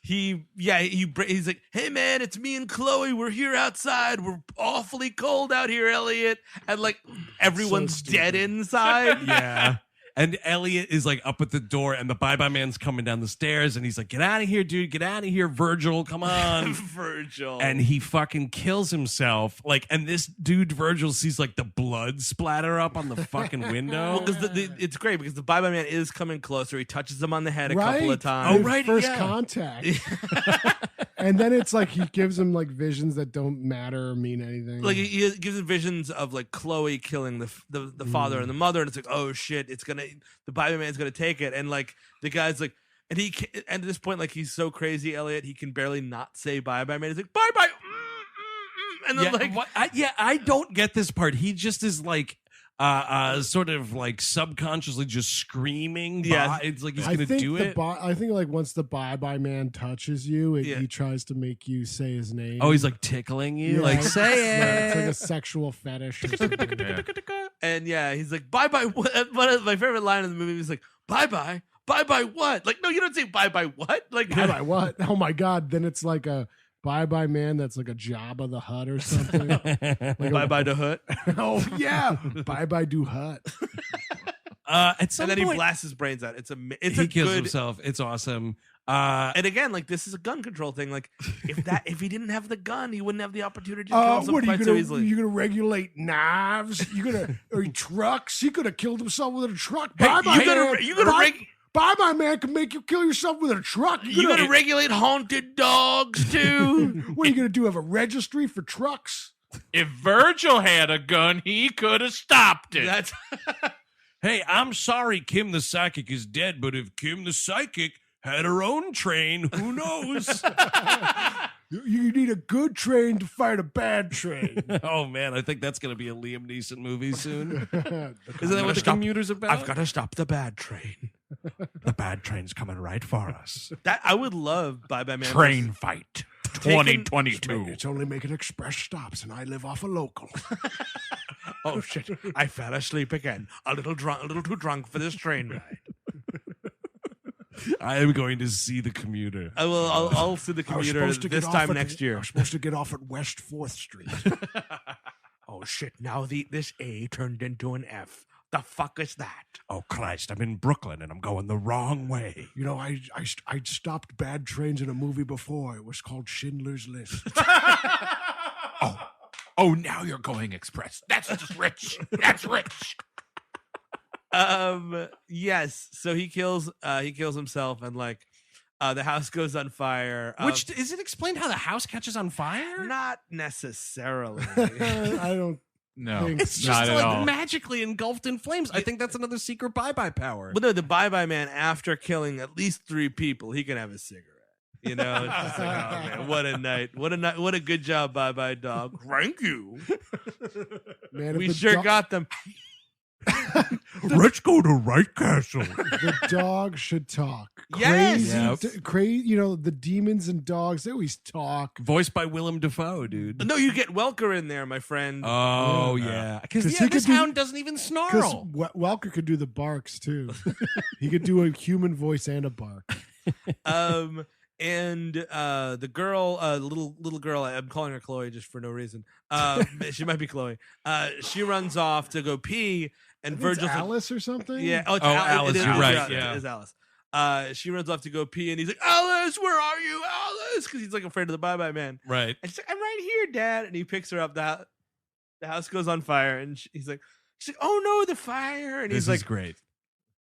he's like, hey man, it's me and Chloe. We're here outside. We're awfully cold out here, Elliot, and like everyone's So dead stupid. inside. Yeah. And Elliot is like up at the door, and the Bye Bye Man's coming down the stairs, and he's like, get out of here, dude. Get out of here, Virgil. Come on. Virgil. And he fucking kills himself. Like, and this dude, Virgil, sees like the blood splatter up on the fucking window. Well, because it's great because the Bye Bye Man is coming closer. He touches him on the head a couple of Right. times. Oh, right, First yeah. contact. And then it's like he gives him like visions that don't matter or mean anything. Like he gives him visions of like Chloe killing the father and the mother, and it's like, oh shit, the Bye Bye Man's gonna take it, and like the guy's like, and at this point, like he's so crazy, Elliot, he can barely not say Bye Bye Man. He's like, bye bye, and then Yeah, like I don't get this part. He just is like, sort of like subconsciously just screaming. Yeah. It's like he's I gonna think do it. I think like once the bye-bye man touches you, Yeah. he tries to make you say his name. Oh, he's like tickling you, Yeah. like say Yeah, it's like it. a sexual fetish. or something. Yeah. And yeah, he's like, bye bye. One of my favorite line in the movie is like, bye bye. Bye bye what? Like, no, you don't say bye bye what? Like, Bye-bye what? Oh my God. Then it's like a bye-bye man that's like a Jabba the Hutt or something. bye bye to Hood. Oh, yeah. Bye-bye do Hutt. At some And then he point, blasts his brains out. It's he a kills good. himself. It's awesome. And again, like this is a gun control thing. Like if he didn't have the gun, he wouldn't have the opportunity to kill himself What are quite you so gonna? easily. You gonna regulate knives? You gonna or trucks? He could have killed himself with a truck. Hey, Bye-bye you gotta- man. you gotta reg- Bye-bye man can make you kill yourself with a truck. You gotta regulate haunted dogs too. What are you gonna do? Have a registry for trucks? If Virgil had a gun, he could have stopped it. That's Hey, I'm sorry Kim the Psychic is dead, but if Kim the Psychic had her own train, who knows? You need a good train to fight a bad train. Oh, man, I think that's going to be a Liam Neeson movie soon. The Isn't that what the commuter's about? I've got to stop the bad train. The bad train's coming right for us. That I would love Bye Bye Man. Train fight Taken- 2022. It's only making express stops, and I live off a local. Oh shit! I fell asleep again. A little too drunk for this train ride. I am going to see the commuter. I will. I'll see the I was commuter supposed to this get off time at- next I year. was supposed to get off at West 4th Street. Oh shit! Now this A turned into an F. The fuck is that? Oh, Christ, I'm in Brooklyn and I'm going the wrong way. You know, I stopped bad trains in a movie before. It was called Schindler's List. Oh, now you're going express. That's just rich. That's rich. Yes. So he kills himself, and like, the house goes on fire. Which, is it explained how the house catches on fire? Not necessarily. I don't. No, It's not just at like all. magically engulfed in flames. I think that's another secret bye-bye power. But no, the Bye Bye Man, after killing at least 3 people, he can have a cigarette. You know, it's just like, oh man, what a night! What a night! What a good job, Bye Bye Dog. Thank you. Man, if We the sure do- got them. Let's go to Right Castle. The dog should talk. Yes. Crazy, crazy. You know, the demons and dogs, they always talk. Voiced by Willem Dafoe, dude. No, you get Welker in there, my friend. Oh, Yeah. yeah. Because 'Cause he this could do- hound doesn't even Because snarl. Welker could do the barks too. He could do a human voice and a bark. And the girl, little girl, I'm calling her Chloe just for no reason. She might be Chloe. She runs off to go pee, and It's Virgil's like, Alice or something? yeah, it's Oh, Alice, it is, you're it is right, Alice, yeah. it is Alice. She runs off to go pee, and he's like, Alice, where are you, Alice? Because he's like afraid of the Bye Bye Man. Right. And she's like, I'm right here, Dad. And he picks her up. The house goes on fire, and she's like, oh no, the fire. And This he's is like, great.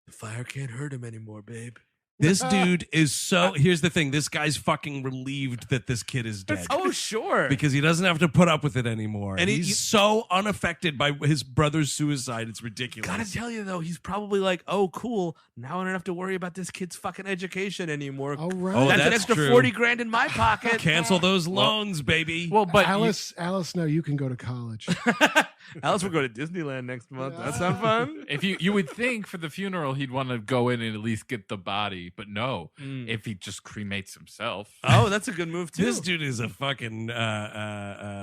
the fire can't hurt him anymore, babe. This dude is so. Here's the thing. This guy's fucking relieved that this kid is dead. Oh, sure. Because he doesn't have to put up with it anymore. And And he- he's so unaffected by his brother's suicide. It's ridiculous. Gotta tell you though, he's probably like, "Oh, cool! Now I don't have to worry about this kid's fucking education anymore. All right. Oh, that's an that's extra true. 40 grand in my pocket." Cancel those loans, baby. Well, but Alice, now you can go to college. Alice will go to Disneyland next month. That sound fun? if you would think for the funeral he'd want to go in and at least get the body, but no. Mm. If he just cremates himself. Oh, that's a good move too. this dude is a fucking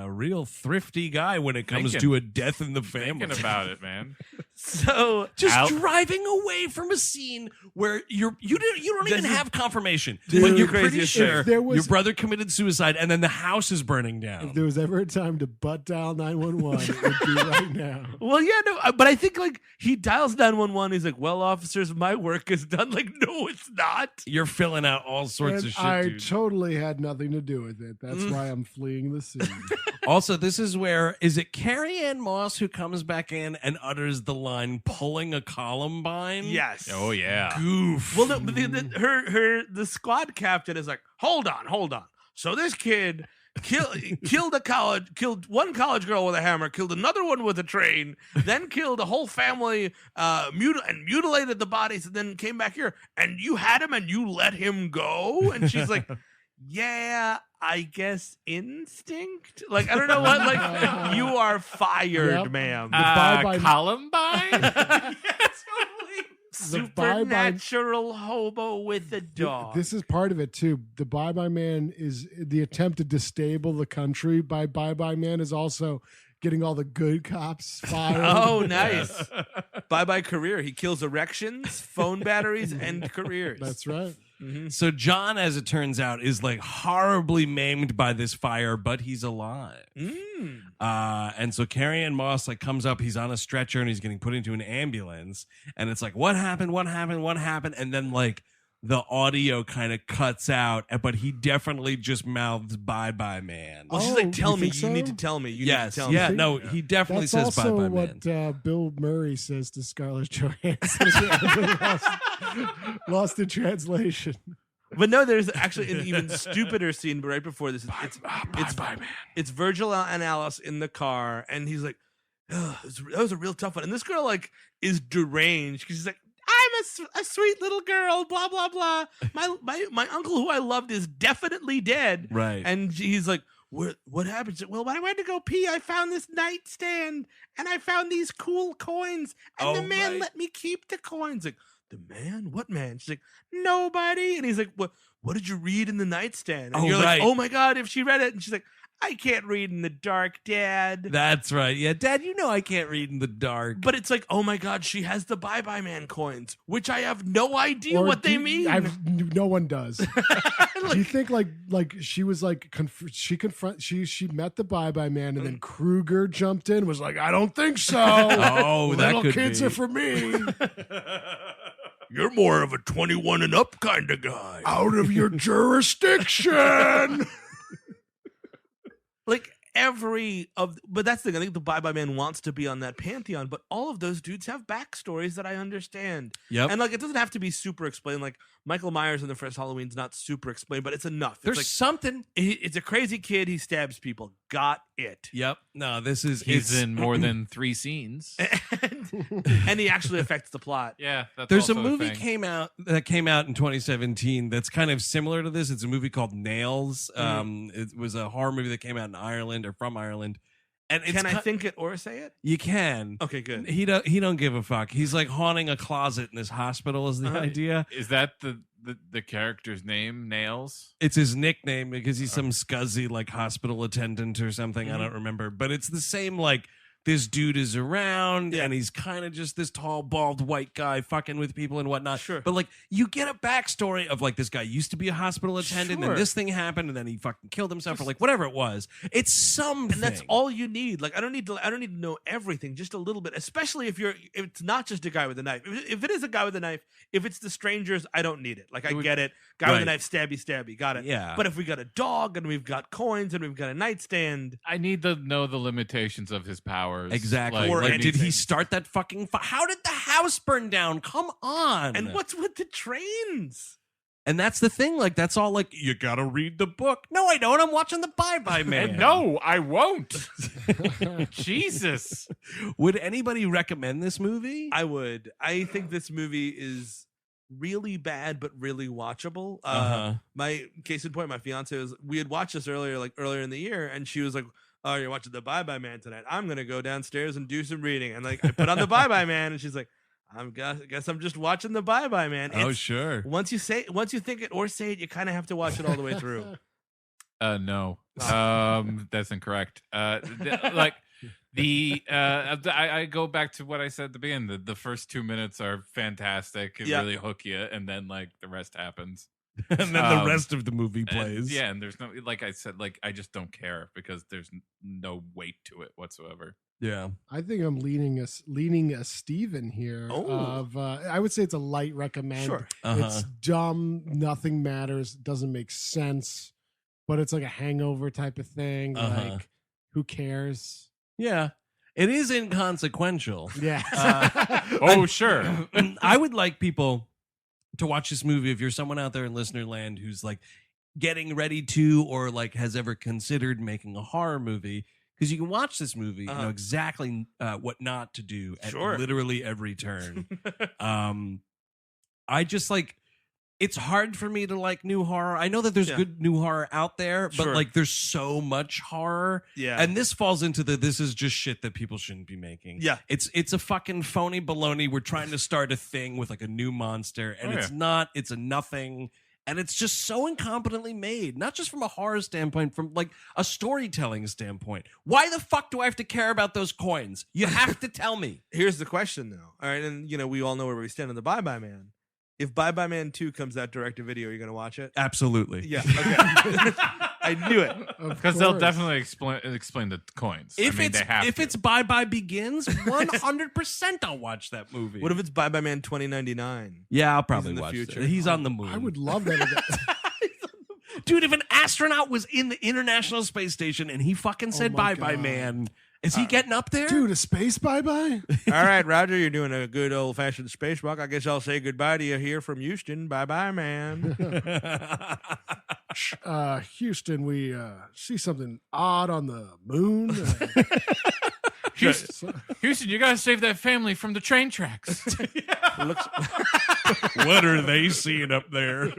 real thrifty guy when it comes Thinking. to a death in the family. Thinking about it, man. So Just driving away from a scene where you don't even This is- have confirmation, Dude, but you're crazy pretty as shit. sure If there was- your brother committed suicide, and then the house is burning If down. there was ever a time to butt dial 911, it would be right now. well, yeah, no, but I think like he dials 911. He's like, "Well, officers, my work is done." Like, no, it's not. You're filling out all sorts And of shit, I dude. totally had nothing to do with it. That's why I'm fleeing the scene. Also, this is where is it Carrie-Anne Moss who comes back in and utters the line "pulling a Columbine"? Yes. Oh yeah. Goof. Well, no, but the squad captain is like, hold on. So this kid killed one college girl with a hammer, killed another one with a train, then killed a whole family, mutilated the bodies, and then came back here. And you had him, and you let him go. And she's like, yeah, I guess instinct. Like I don't know what. Like you are fired, Yep. ma'am. bye-bye- Columbine? Yes, totally. The bye-bye- Supernatural hobo with a dog. This is part of it too. The Bye Bye Man is the attempt to destable the country. Bye Bye Man is also getting all the good cops fired. Oh, nice. Bye career. He kills erections, phone batteries, and careers. That's right. So John, as it turns out, is like horribly maimed by this fire, but he's alive. And so Carrie-Anne Moss like comes up, he's on a stretcher and he's getting put into an ambulance. And it's like, what happened? What happened? What happened? And then like the audio kind of cuts out, but he definitely just mouths "Bye Bye Man." Well, she's like, tell you me. think You so? need to tell me. You Yes, need to tell yeah, me. no, he definitely That's says "Bye also Bye Man." what Bill Murray says to Scarlett Johansson. lost in translation. But no, there's actually an even stupider scene right before this. It's Bye Man. It's Virgil and Alice in the car, and he's like, "Ugh, that was a real tough one." And this girl like is deranged because she's like, "I'm a sweet little girl, blah blah blah. My uncle who I loved is definitely dead." Right. And he's like, "What happened?" She's like, "Well, when I went to go pee, I found this nightstand, and I found these cool coins, and the man let me keep the coins." Like, the man? What man? She's like, "Nobody." And he's like, What did you read in the nightstand? And Oh, you're like, right. "Oh my God, if she read it." And she's like, "I can't read in the dark, Dad." That's right. Yeah, Dad, you know I can't read in the dark. But it's like, oh my God, she has the Bye Bye Man coins, which I have no idea Or what they do- mean. no one does. Do you think like she was like she met the Bye Bye Man and then Kruger jumped in and was like, "I don't think so. Oh, that little could kids be. are for me. You're more of a 21 and up kind of guy. Out of your jurisdiction." Like but that's the thing. I think the Bye Bye Man wants to be on that pantheon, but all of those dudes have backstories that I understand. Yep. And like, it doesn't have to be super explained. Like Michael Myers in the first Halloween's not super explained, but it's enough. There's It's something. it's a crazy kid. He stabs people. Got it. Yep. No, this is. He's it's- in more than 3 scenes. And he actually affects the plot. Yeah, that's There's a also movie thing. came out in 2017 that's kind of similar to this. It's a movie called Nails. It was a horror movie that came out in Ireland or from Ireland. And it's Can I think it or say it? You can. Okay, good. He don't give a fuck. He's like haunting a closet in his hospital is the idea. Is that the character's name? Nails? It's his nickname because he's some scuzzy like hospital attendant or something. I don't remember. But it's the same like this dude is around and he's kind of just this tall, bald white guy fucking with people and whatnot. Sure. But like you get a backstory of like this guy used to be a hospital attendant Sure. and this thing happened and then he fucking killed himself or like whatever it was. It's something. And that's all you need. Like I don't need to know everything, just a little bit. Especially if it's not just a guy with a knife. If it is a guy with a knife, if it's the strangers, I don't need it. Like I get it. Guy with a Right. knife, stabby, got it. Yeah. But if we got a dog and we've got coins and we've got a nightstand, I need to know the limitations of his powers. Exactly. Or Like, did he anything. start that fucking how did the house burn down? Come on. and what's with the trains? And that's the thing. Like, that's all like, you gotta read the book. No, I don't. I'm watching the Bye Bye Man. No, I won't. Jesus. Would anybody recommend this movie? I would. I think this movie is really bad but really watchable. My case in point, my fiance we had watched this earlier in the year, and she was like, "Oh, you're watching the Bye Bye Man tonight. I'm gonna go downstairs and do some reading." And like I put on the Bye Bye Man, and she's like, I guess I'm just watching the Bye Bye Man. Oh, sure. Once you think it or say it, you kind of have to watch it all the way through. No. That's incorrect. I go back to what I said at the beginning. The first 2 minutes are fantastic and really hook you, and then like the rest happens. And then the rest of the movie plays. And there's no, like I said, like I just don't care because there's no weight to it whatsoever. Yeah. I think I'm leaning a Steven here. Oh. I would say it's a light recommend. Sure. It's dumb. Nothing matters. Doesn't make sense. But it's like a hangover type of thing. Like, who cares? Yeah. It is inconsequential. Yeah. Oh, sure. I would like people to watch this movie if you're someone out there in listener land who's like getting ready to or like has ever considered making a horror movie, because you can watch this movie and know exactly what not to do at literally every turn. I just like it's hard for me to like new horror. I know that there's good new horror out there, but Sure. like there's so much horror. Yeah. And this falls into this is just shit that people shouldn't be making. Yeah. It's a fucking phony baloney. We're trying to start a thing with like a new monster, and it's not, it's a nothing. And it's just so incompetently made, not just from a horror standpoint, from like a storytelling standpoint. Why the fuck do I have to care about those coins? You have to tell me. Here's the question, though. All right, and we all know where we stand on the Bye Bye Man. If Bye Bye Man 2 comes out direct to video, are you going to watch it? Absolutely. Yeah. Okay. I knew it. Because they'll definitely explain the coins. If they have if to. it's Bye Bye Begins, 100% I'll watch that movie. What if it's Bye Bye Man 2099? Yeah, I'll probably in the watch future. it. He's on the moon. I would love that. Dude, if an astronaut was in the International Space Station and he fucking said my Bye Bye God. Man, is he getting up there? Dude, a space bye-bye? All right, Roger, you're doing a good old-fashioned spacewalk. I guess I'll say goodbye to you here from Houston. Bye-bye, man. Houston, we see something odd on the moon. Houston, you gotta save that family from the train tracks. What are they seeing up there?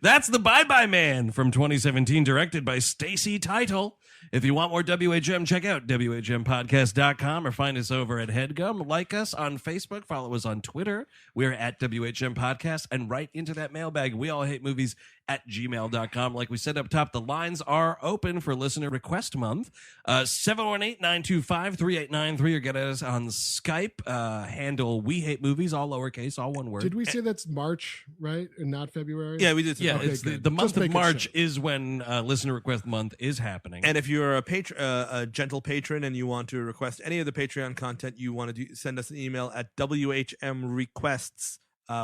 That's The Bye Bye Man from 2017, directed by Stacy Title. If you want more WHM, check out WHMpodcast.com or find us over at HeadGum. Like us on Facebook, follow us on Twitter. We're at WHM Podcast, and right into that mailbag, we all hate movies at gmail.com. Like we said up top, the lines are open for listener request month. 718-925-3893 or get us on Skype. Handle We Hate Movies, all lowercase, all one word. Did we say that's March, right? And not February? Yeah, we did. Yeah, Okay, it's good. the month Just of making March sure. is when listener request month is happening. And if you're a gentle patron and you want to request any of the Patreon content, you want to send us an email at WHMrequests,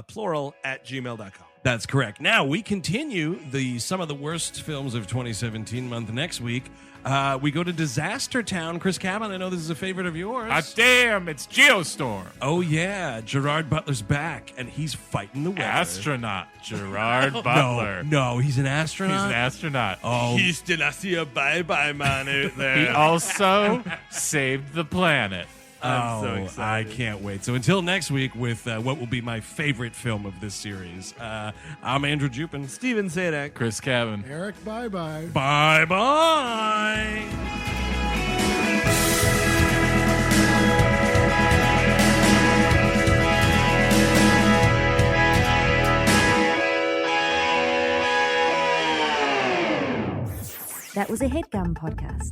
plural, at gmail.com. That's correct. Now we continue some of the worst films of 2017 month next week. We go to Disaster Town. Chris Cabin, I know this is a favorite of yours. Damn, it's Geostorm. Oh yeah, Gerard Butler's back and he's fighting the weather. Astronaut Gerard Butler. No, he's an He's astronaut. an astronaut. Oh, Houston, I see a bye-bye man out there. He also saved the planet. I'm so I excited. can't wait. So until next week with what will be my favorite film of this series. I'm Andrew Jupin. Steven Sadak. Chris Cabin. Eric, bye-bye. Bye-bye. That was a HeadGum podcast.